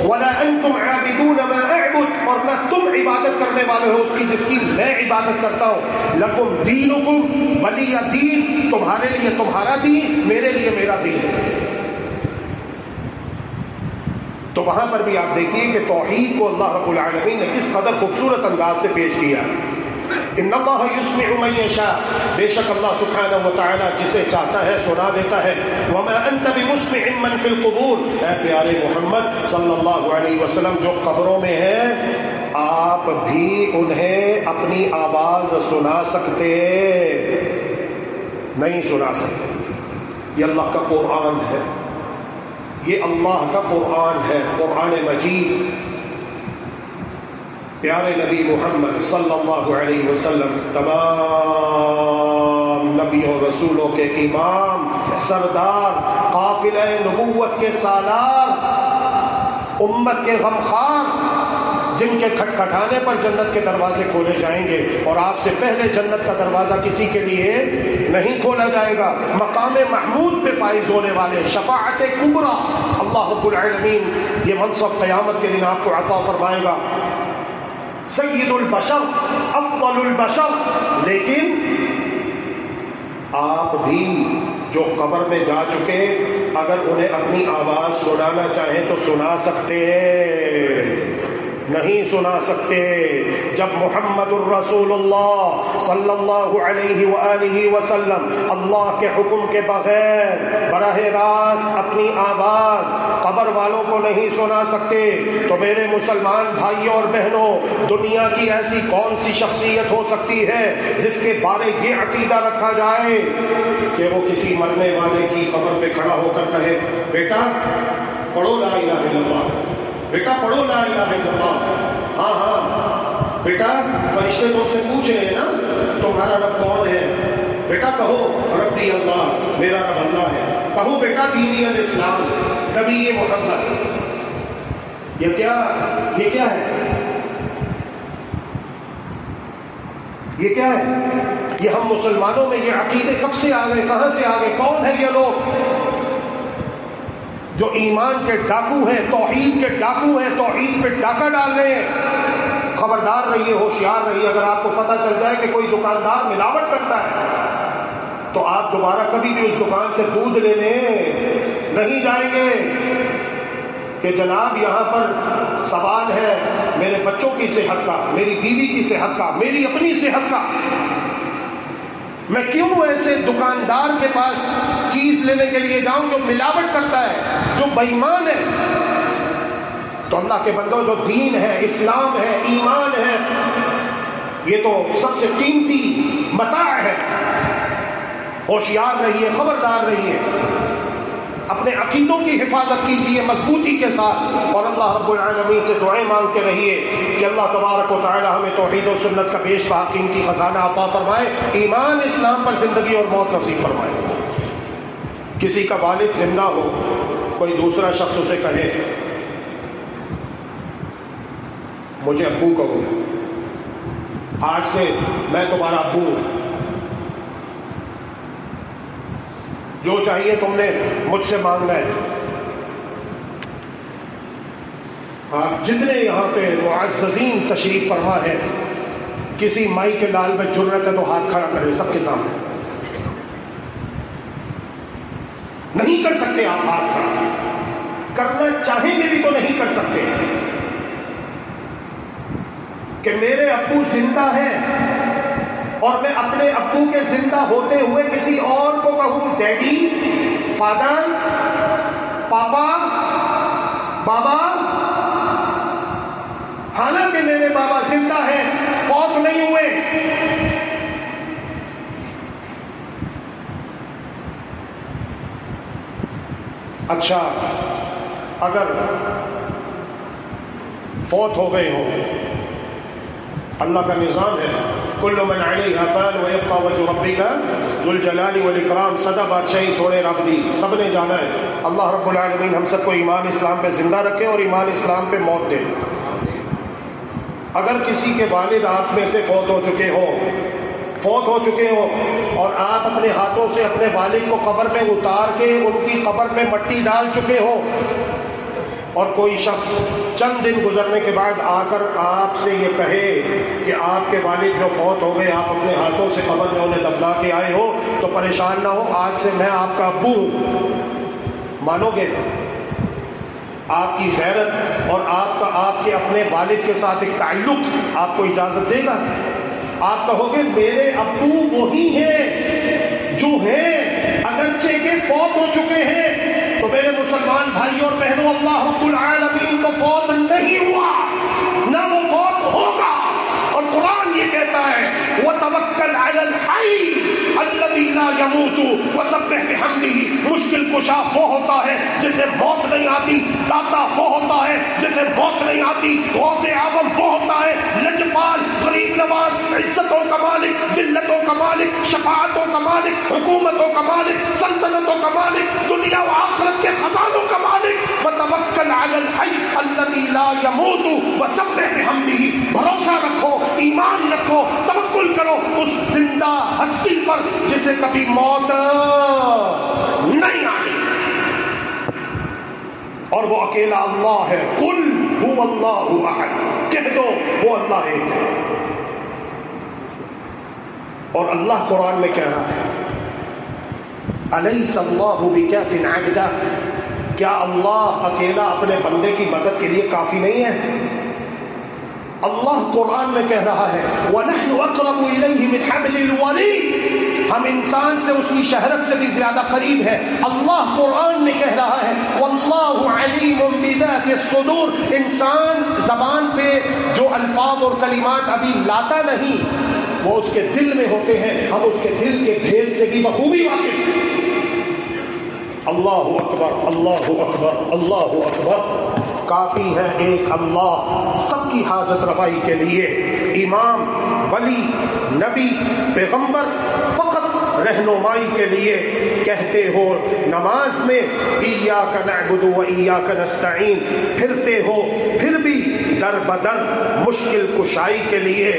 ولا انتم عابدون ما اعبد، اور نہ تم عبادت کرنے والے ہو اس کی جس کی میں عبادت کرتا ہوں. لکم دینکم ولی دین، تمہارے لیے تمہارا دین، میرے لیے میرا دین. تو وہاں پر بھی آپ دیکھیے کہ توحید کو اللہ رب العالمین نے کس قدر خوبصورت انداز سے پیش کیا. ان اللہ یسمع من یشاء، بے شک اللہ سبحانہ و تعالی جسے چاہتا ہے سنا دیتا ہے. وما انت بمسمع من فی القبور، اے پیارے محمد صلی اللہ علیہ وسلم جو قبروں میں ہیں آپ بھی انہیں اپنی آواز سنا سکتے نہیں سنا سکتے. یہ اللہ کا قرآن ہے، یہ اللہ کا قرآن ہے، قرآن مجید. پیارے نبی محمد صلی اللہ علیہ وسلم تمام نبیوں رسولوں کے امام، سردار، قافلہ نبوت کے سالار، امت کے غمخوار، جن کے کھٹکھٹانے پر جنت کے دروازے کھولے جائیں گے اور آپ سے پہلے جنت کا دروازہ کسی کے لیے نہیں کھولا جائے گا. مقام محمود پہ فائز ہونے والے، شفاعت کبریٰ، اللہ رب العالمین یہ منصب قیامت کے دن آپ کو عطا فرمائے گا. سید البشر، افضل البشر. لیکن آپ بھی جو قبر میں جا چکے اگر انہیں اپنی آواز سنانا چاہیں تو سنا سکتے نہیں سنا سکتے. جب محمد الرسول اللہ صلی اللہ علیہ وآلہ وسلم اللہ کے حکم کے بغیر براہ راست اپنی آواز قبر والوں کو نہیں سنا سکتے تو میرے مسلمان بھائیوں اور بہنوں، دنیا کی ایسی کون سی شخصیت ہو سکتی ہے جس کے بارے یہ عقیدہ رکھا جائے کہ وہ کسی مرنے والے کی قبر پہ کھڑا ہو کر کہے بیٹا پڑھو لا الہ الا اللہ، بیٹا پڑھو لا الہ الا اللہ. ہاں ہاں بیٹا فرشتے تم سے پوچھ رہے ہیں نا تمہارا رب کون ہے، بیٹا کہو ربی اللہ، میرا رب اللہ ہے. کہو بیٹا دین الاسلام، نبی محمد. یہ کیا ہے، یہ کیا ہے؟ یہ ہم مسلمانوں میں یہ عقیدے کب سے آ گئے، کہاں سے آ گئے؟ کون ہے یہ لوگ جو ایمان کے ڈاکو ہیں، توحید کے ڈاکو ہیں، توحید پہ ڈاکہ ڈال رہے ہیں؟ خبردار رہیے، ہوشیار رہیے. اگر آپ کو پتہ چل جائے کہ کوئی دکاندار ملاوٹ کرتا ہے تو آپ دوبارہ کبھی بھی اس دکان سے دودھ لینے نہیں جائیں گے کہ جناب یہاں پر سوال ہے میرے بچوں کی صحت کا، میری بیوی کی صحت کا، میری اپنی صحت کا. میں کیوں ایسے دکاندار کے پاس چیز لینے کے لیے جاؤں جو ملاوٹ کرتا ہے، جو بے ایمان ہے؟ تو اللہ کے بندوں، جو دین ہے، اسلام ہے، ایمان ہے، یہ تو سب سے قیمتی متاع ہے. ہوشیار رہیے، خبردار رہیے، اپنے عقیدوں کی حفاظت کیجیے مضبوطی کے ساتھ، اور اللہ رب العالمین سے دعائیں مانگتے رہیے کہ اللہ تبارک و تعالی ہمیں توحید و سنت کا بیش بہا قیمتی خزانہ عطا فرمائے، ایمان اسلام پر زندگی اور موت نصیب فرمائے. کسی کا والد زندہ ہو، کوئی دوسرا شخص اسے کہے مجھے ابو کہو، آج سے میں تمہارا ابو ہوں، جو چاہیے تم نے مجھ سے مانگنا ہے. آپ جتنے یہاں پہ معززین تشریف فرما ہے، کسی مائی کے لال میں جرت ہے تو ہاتھ کھڑا کرے سب کے سامنے. نہیں کر سکتے آپ ہاتھ کھڑا، کرنا چاہیں گے بھی تو نہیں کر سکتے. کہ میرے ابو زندہ ہے اور میں اپنے ابو کے زندہ ہوتے ہوئے کسی اور کو کہوں ڈیڈی، فادر، پاپا، بابا، حالانکہ میرے بابا زندہ ہیں، فوت نہیں ہوئے. اچھا اگر فوت ہو گئے ہوں، اللہ کا نظام ہے کل من علیہا فان ویبقى وجہ ربک ذو الجلال والاکرام، سدا بادشاہی سونے رب دی، سب نے جانا ہے. اللہ رب العالمین ہم سب کو ایمان اسلام پہ زندہ رکھے اور ایمان اسلام پہ موت دے. اگر کسی کے والد آپ میں سے فوت ہو چکے ہوں اور آپ اپنے ہاتھوں سے اپنے والد کو قبر میں اتار کے ان کی قبر میں مٹی ڈال چکے ہو، اور کوئی شخص چند دن گزرنے کے بعد آ کر آپ سے یہ کہے کہ آپ کے والد جو فوت ہو گئے آپ اپنے ہاتھوں سے قبر میں انہیں دفنا کے آئے ہو، تو پریشان نہ ہو، آج سے میں آپ کا ابو ہوں. مانو گے؟ آپ کی غیرت اور آپ کے اپنے والد کے ساتھ ایک تعلق آپ کو اجازت دے گا. آپ کہو گے میرے ابو وہی ہیں جو ہیں اگرچہ کہ فوت ہو چکے ہیں. تو میرے مسلمان بھائی اور بہنوں، اللہ رب العالمین کو فوت نہیں ہوا، نہ وہ فوت ہوگا. اور قرآن یہ کہتا ہے وَتَوَكَّلْ عَلَى الْحَيِّ الَّذِي لَا يَمُوتُ وَسَبِّحْ بِحَمْدِهِ. مشکل کشا وہ ہوتا ہے جسے موت نہیں آتی، داتا وہ ہوتا ہے جسے موت نہیں آتی، غوث اعظم وہ ہوتا ہے، لجپال، غریب نواز، عزتوں کا مالک، ذلتوں کا مالک، شفاعتوں کا مالک، حکومتوں کا مالک، سلطنتوں کا مالک، دنیا و آخرت کے خزانوں کا مالک. وَتَوَكَّلْ عَلَى الْحَيِّ الَّذِي لَا يَمُوتُ وَسَبِّحْ بِحَمْدِهِ. بھروسہ رکھو، ایمان رکھو، توکل کرو اس زندہ ہستی پر جسے کبھی موت نہیں آئی، اور وہ اکیلا اللہ ہے. قل هو اللہ احد، کہہ دو وہ اللہ ایک ہے. اور اللہ قرآن میں کہہ رہا ہے الیس اللہ بکاف عبدہ، کیا اللہ اکیلا اپنے بندے کی مدد کے لیے کافی نہیں ہے؟ اللہ قرآن میں کہہ رہا ہے وَنَحْنُ أَقْرَبُ إِلَيْهِ مِنْ حَبْلِ الْوَرِيدِ، ہم انسان سے اس کی شہرت سے بھی زیادہ قریب ہے. اللہ قرآن میں کہہ رہا ہے وَاللَّهُ عَلِيمٌ بِذَاتِ الصُّدُورِ، انسان زبان پہ جو الفاظ اور کلمات ابھی لاتا نہیں وہ اس کے دل میں ہوتے ہیں، ہم اس کے دل کے بھید سے بھی بخوبی واقف ہیں. اللہ اکبر، اللہ اکبر، اللہ اکبر. کافی ہے ایک اللہ سب کی حاجت روائی کے لیے. امام، ولی، نبی، پیغمبر فقط رہنمائی کے لیے. کہتے ہو نماز میں ایاک نعبد و ایاک نستعین، پھرتے ہو پھر بھی در بدر مشکل کشائی کے لیے.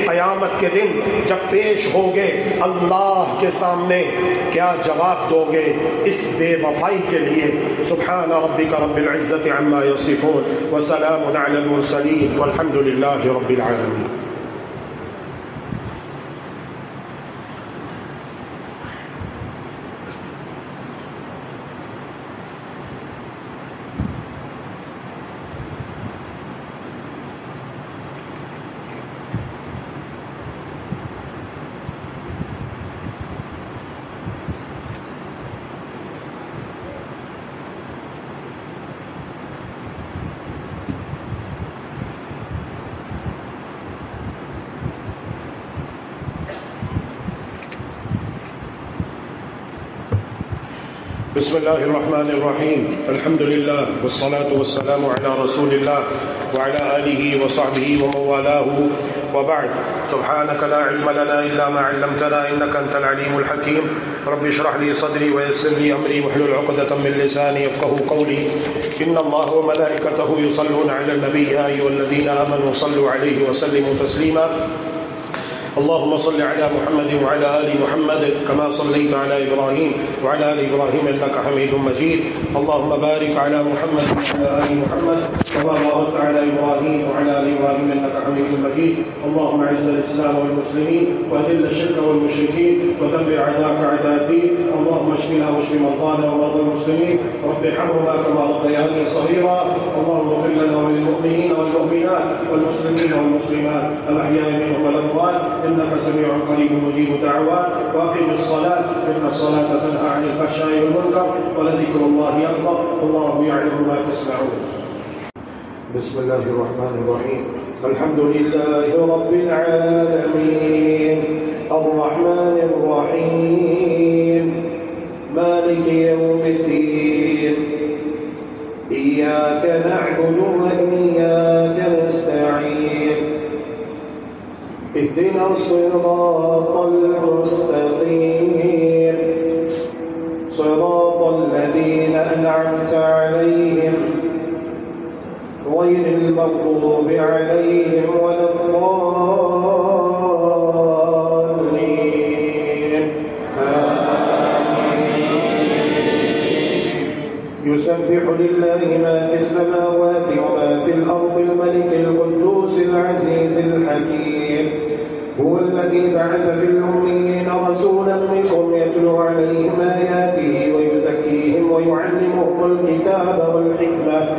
قیامت کے دن جب پیش ہوگے اللہ کے سامنے کیا جواب دو گے اس بے وفائی کے لیے؟ سبحان ربک رب العزت عما یصفون وسلام علی المرسلین والحمد للہ رب العالمین. بسم اللہ الرحمن الرحیم الحمد للہ والصلاة والسلام علی رسول اللہ وعلى آلہ وصحبہ ومن والاه وبعد. سبحانك لا علم لنا إلا ما علمتنا إنك أنت العليم الحكيم. رب اشرح لي صدري ويسر لي أمري واحلل عقدة من لساني يفقهوا قولي. إن الله وملائكته يصلون على النبي يا أيها الذين آمنوا صلوا عليه وسلموا تسليما. اللهم صل على محمد وعلى آل محمد كما صليت على إبراهيم وعلى آل إبراهيم إنك حميد مجيد. اللهم بارك على محمد وعلى آل محمد كما باركت على إبراهيم وعلى آل إبراهيم إنك حميد مجيد. اللهم أعز الإسلام والمسلمين وأذل الشرك والمشركين ودمر أعداءك أعداء الدين. اللهم اشفنا واشف مرضانا ومرضى المسلمين. رب ارحمهما كما ربياني صغيرا. اللهم اغفر لنا وللمؤمنين والمؤمنات والمسلمين والمسلمات الأحياء منهم والأموات إنك سميع قريب مجيب الدعوات. وأقم الصلاة إن الصلاة تنهى عن الفحشاء والمنكر ولذكر الله أكبر والله يعلم ما تصنعون. بسم الله الرحمن الرحيم. الحمد لله رب العالمين الرحمن الرحيم مالك يوم الدين إياك نعبد وإياك نستعين اهدنا الصراط المستقيم صراط الذين أنعمت عليهم غير المغضوب عليهم ولا الضالين يسبح لله ما في السماوات وما في الأرض الملك القدوس العزيز الحكيم هو الذي بعث في الأميين رسولا منهم يتلو عليهم آياته ويزكيهم ويعلمهم الكتاب والحكمة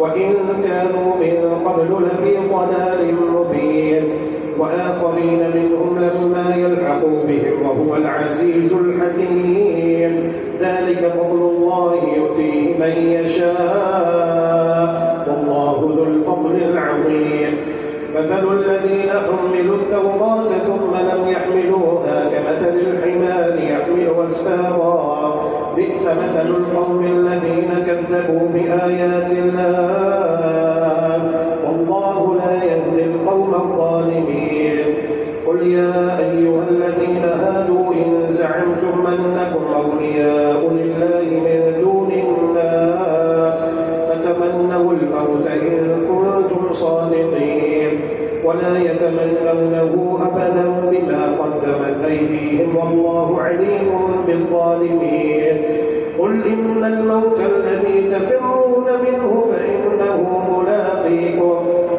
وإن كانوا من قبل لفي ضلال مبين وآخرين منهم لما يلحقوا بهم وهو العزيز الحكيم ذلك فضل الله يؤتيه من يشاء والله ذو الفضل العظيم مثل الذين حملوا التوراة ثم لم يحملوها كمثل الحمار يحمل أسفارا بئس مثل القوم الذين كذبوا بآيات الله والله لا يهدي القوم الظالمين قل يا أيها الذين هادوا إن زعمتم أنكم أولياء لله من دون الناس فتمنوا الموت إن كنتم صادقين ولا يتمنونه أبدا بما قدمت أيديهم والله عليم بالظالمين قل إن الموت الذي تفرون منه فإنه ملاقيكم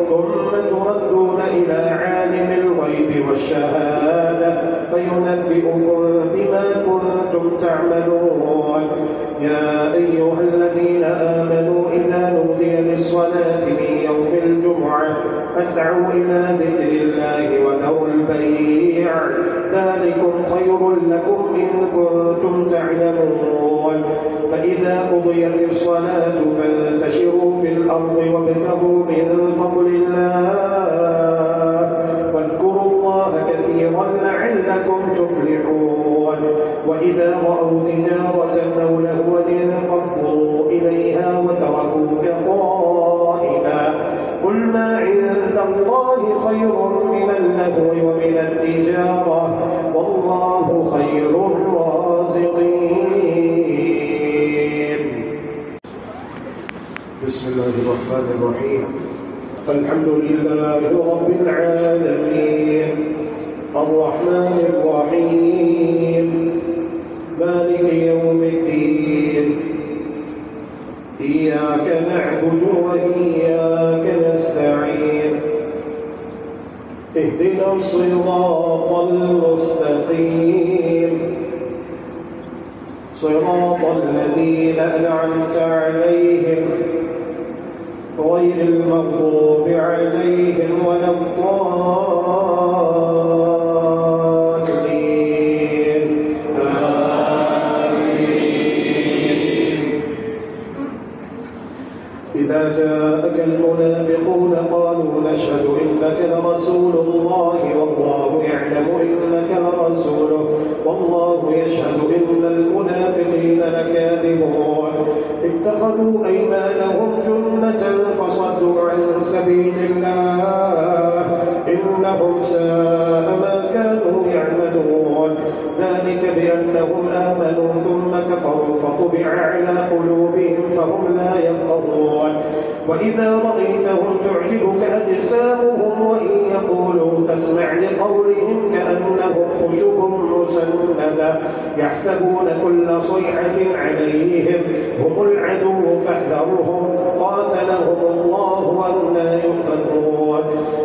ثم تردون إلى عالم الغيب والشهادة فينبئكم بما كنتم تعملون يا أيها الذين آمنوا إذا نودي للصلاة من يوم الجمعة فاسعوا إلى ذكر الله وذروا البيع ذلكم خير لكم إن كنتم تعلمون فإذا قضيت الصلاة فانتشروا في الأرض وابتغوا من فضل الله واذكروا الله كثيرا لعلكم تفلحون وإذا رأوا تجارة أو لهوا انفضوا إليها وتركوك قائما قل ما عند الله خير من اللهو ومن التجارة والله خير الرازقين. بسم الله الرحمن الرحيم. الحمد لله رب العالمين الرحمن الرحيم مالك يوم الدين إياك نعبد وإياك نستعين اهدنا الصراط المستقيم صراط الذين أنعمت عليهم غير المغضوب عليهم ولا الضالين آمين. إذا جاءك المنافقون قالوا نشهد إنك لرسول الله والله يعلم إنك لرسوله والله يشهد إن المنافقين لكاذبون اتخذوا أيمانهم جنة فصدوا عن سبيل الله إنهم ساء ما كانوا يعملون ذلك بأنهم آمنوا ثم كفروا فطبع على قلوبهم فهم لا يفقهون وإذا رأيتهم تعجبك أجسامهم وإن يقولوا تسمع لقولهم كأنهم خشب مسندة يحسبون كل صيحة عليهم هم العدو فاحذرهم قاتلهم الله وأنى يؤفكون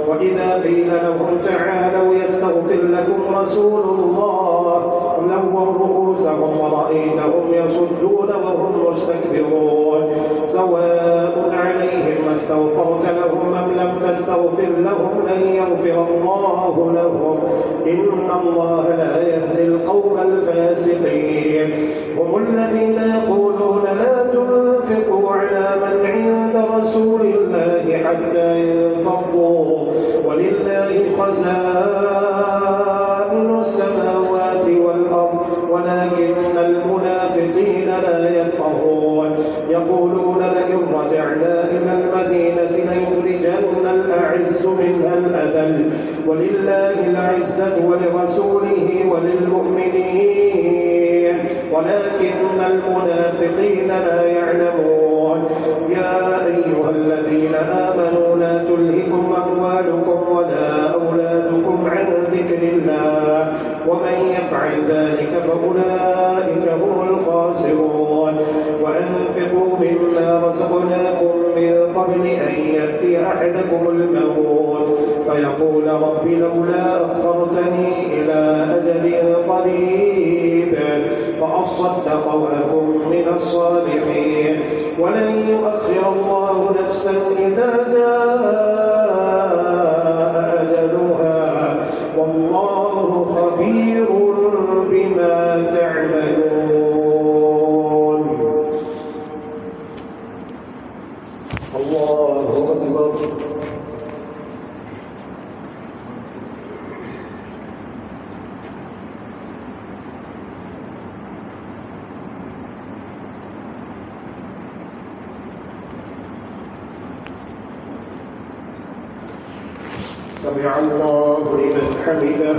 وإذا قيل لهم تعالوا يستغفر لكم رسول الله لووا رؤوسهم ورأيتهم يصدون وهم مستكبرون سواء عليهم استغفرت لهم أم لم تستغفر لهم لن يغفر الله لهم إن الله لا يهدي القوم الفاسقين. هم الذين يقولون لا تنفقوا على من عند رسول الله حتى ينفضوا ولله خزائن السماوات والأرض ولكن المنافقين لا يفقهون. يقولون لئن رجعنا إلى المدينة ليخرجن الأعز منها الأذل ولله العزة ولرسوله وللمؤمنين ولكن المنافقين لا يعلمون. يا أيها الذين آمنوا لا تلهكم أموالكم ولا أولادكم عن ذكر الله ومن يفعل ذلك فأولئك هم الخاسرون. وأنفقوا مما رزقناكم من قبل أن يأتي أحدكم الموت فيقول رب لولا أخرتني إلى أجل قريب فأصدق وأكن من الصالحين ولن يؤخر الله نفسا إذا جاء أجلها والله خبير بما تعملون. الله أكبر. سمع الله لمن حمده.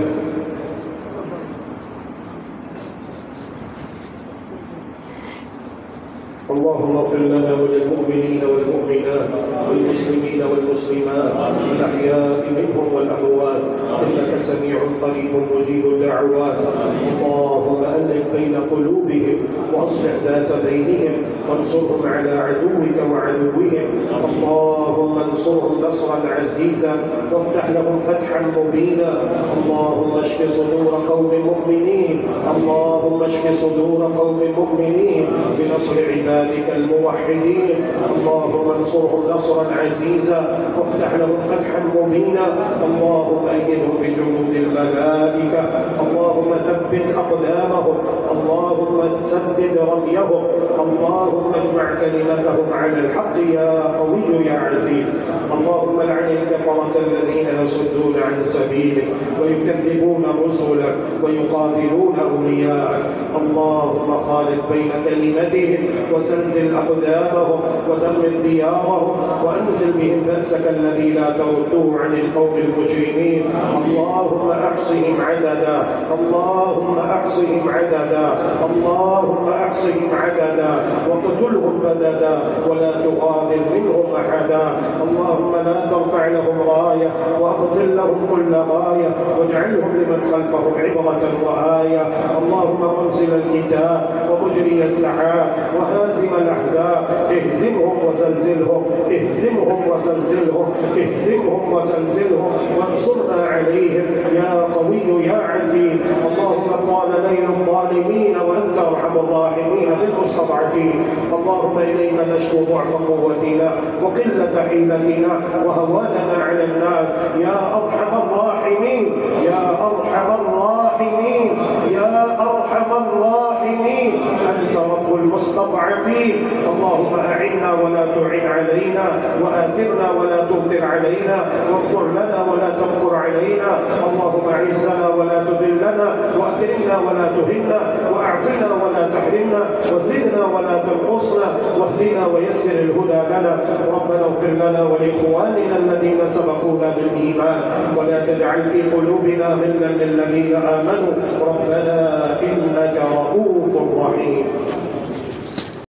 اللهم اغفر لنا وللمؤمنين والمؤمنات والمسلمين والمسلمات الأحياء منهم والأموات إنك سميع قريب مجيب الدعوات. اللهم ألف بين قلوبهم وأصلح ذات بينهم وانصرهم على عدوك وعدوهم. اللهم انصرهم نصرا عزيزا وافتح لهم فتحا مبينا. اللهم اشف صدور قوم مؤمنين. اللهم اشف صدور قوم مؤمنين بنصر عبادك الموحدين. اللهم انصرهم نصرا عزيزا وافتح لهم فتحا مبينا. اللهم أيدهم بجنود الملائكة. اللهم ثبت أقدامهم. اللهم سدد رميهم. اللهم اجمع كلمتهم على الحق يا قوي يا عزيز. اللهم لعن الكفرة الذين يصدون عن سبيلك ويكذبون رسلك ويقاتلون أولياءك. اللهم خالف بين كلمتهم وسلسل أقدامهم ودمر ديارهم وأنزل بهم بأسك الذي لا ترده عن القوم المجرمين. اللهم أحصهم عددا. اللهم أحصهم عددا. اللهم أحصهم عددا واقتلهم بددا ولا تغادر منهم أحدا. اللهم لا ترفع لهم راية وأبطل لهم كل غاية واجعلهم لمن خلفهم عبرة وآية. اللهم منزل الكتاب ومجري السحاب وهازم الأحزاب اهزمهم وزلزلهم. اهزمهم وزلزلهم. اهزمهم وزلزلهم وانصرنا عليهم يا قوي يا عزيز. اللهم طال ليل الظالمين وأنت أرحم الراحمين بالمستضعفين. اللهم إليك نشكو ضعف قوتنا وقلة حيلتنا وهواننا على الناس يا أرحم الراحمين. يا أرحم الراحمين. يا أرحم الراحمين. أنت رب المستضعفين. اللهم أعنا ولا تعن علينا وآثرنا ولا تؤثر علينا وامكر لنا ولا تمكر علينا. اللهم أعزنا ولا تذلنا وأكرمنا ولا تهنا وأعطنا ولا تحرمنا وزدنا ولا تنقصنا واهدنا ويسر الهدى لنا. ربنا اغفر لنا ولإخواننا الذين سبقونا بالإيمان ولا تجعل في قلوبنا غلا للذين آمنوا ربنا إنك رؤوف رحيم.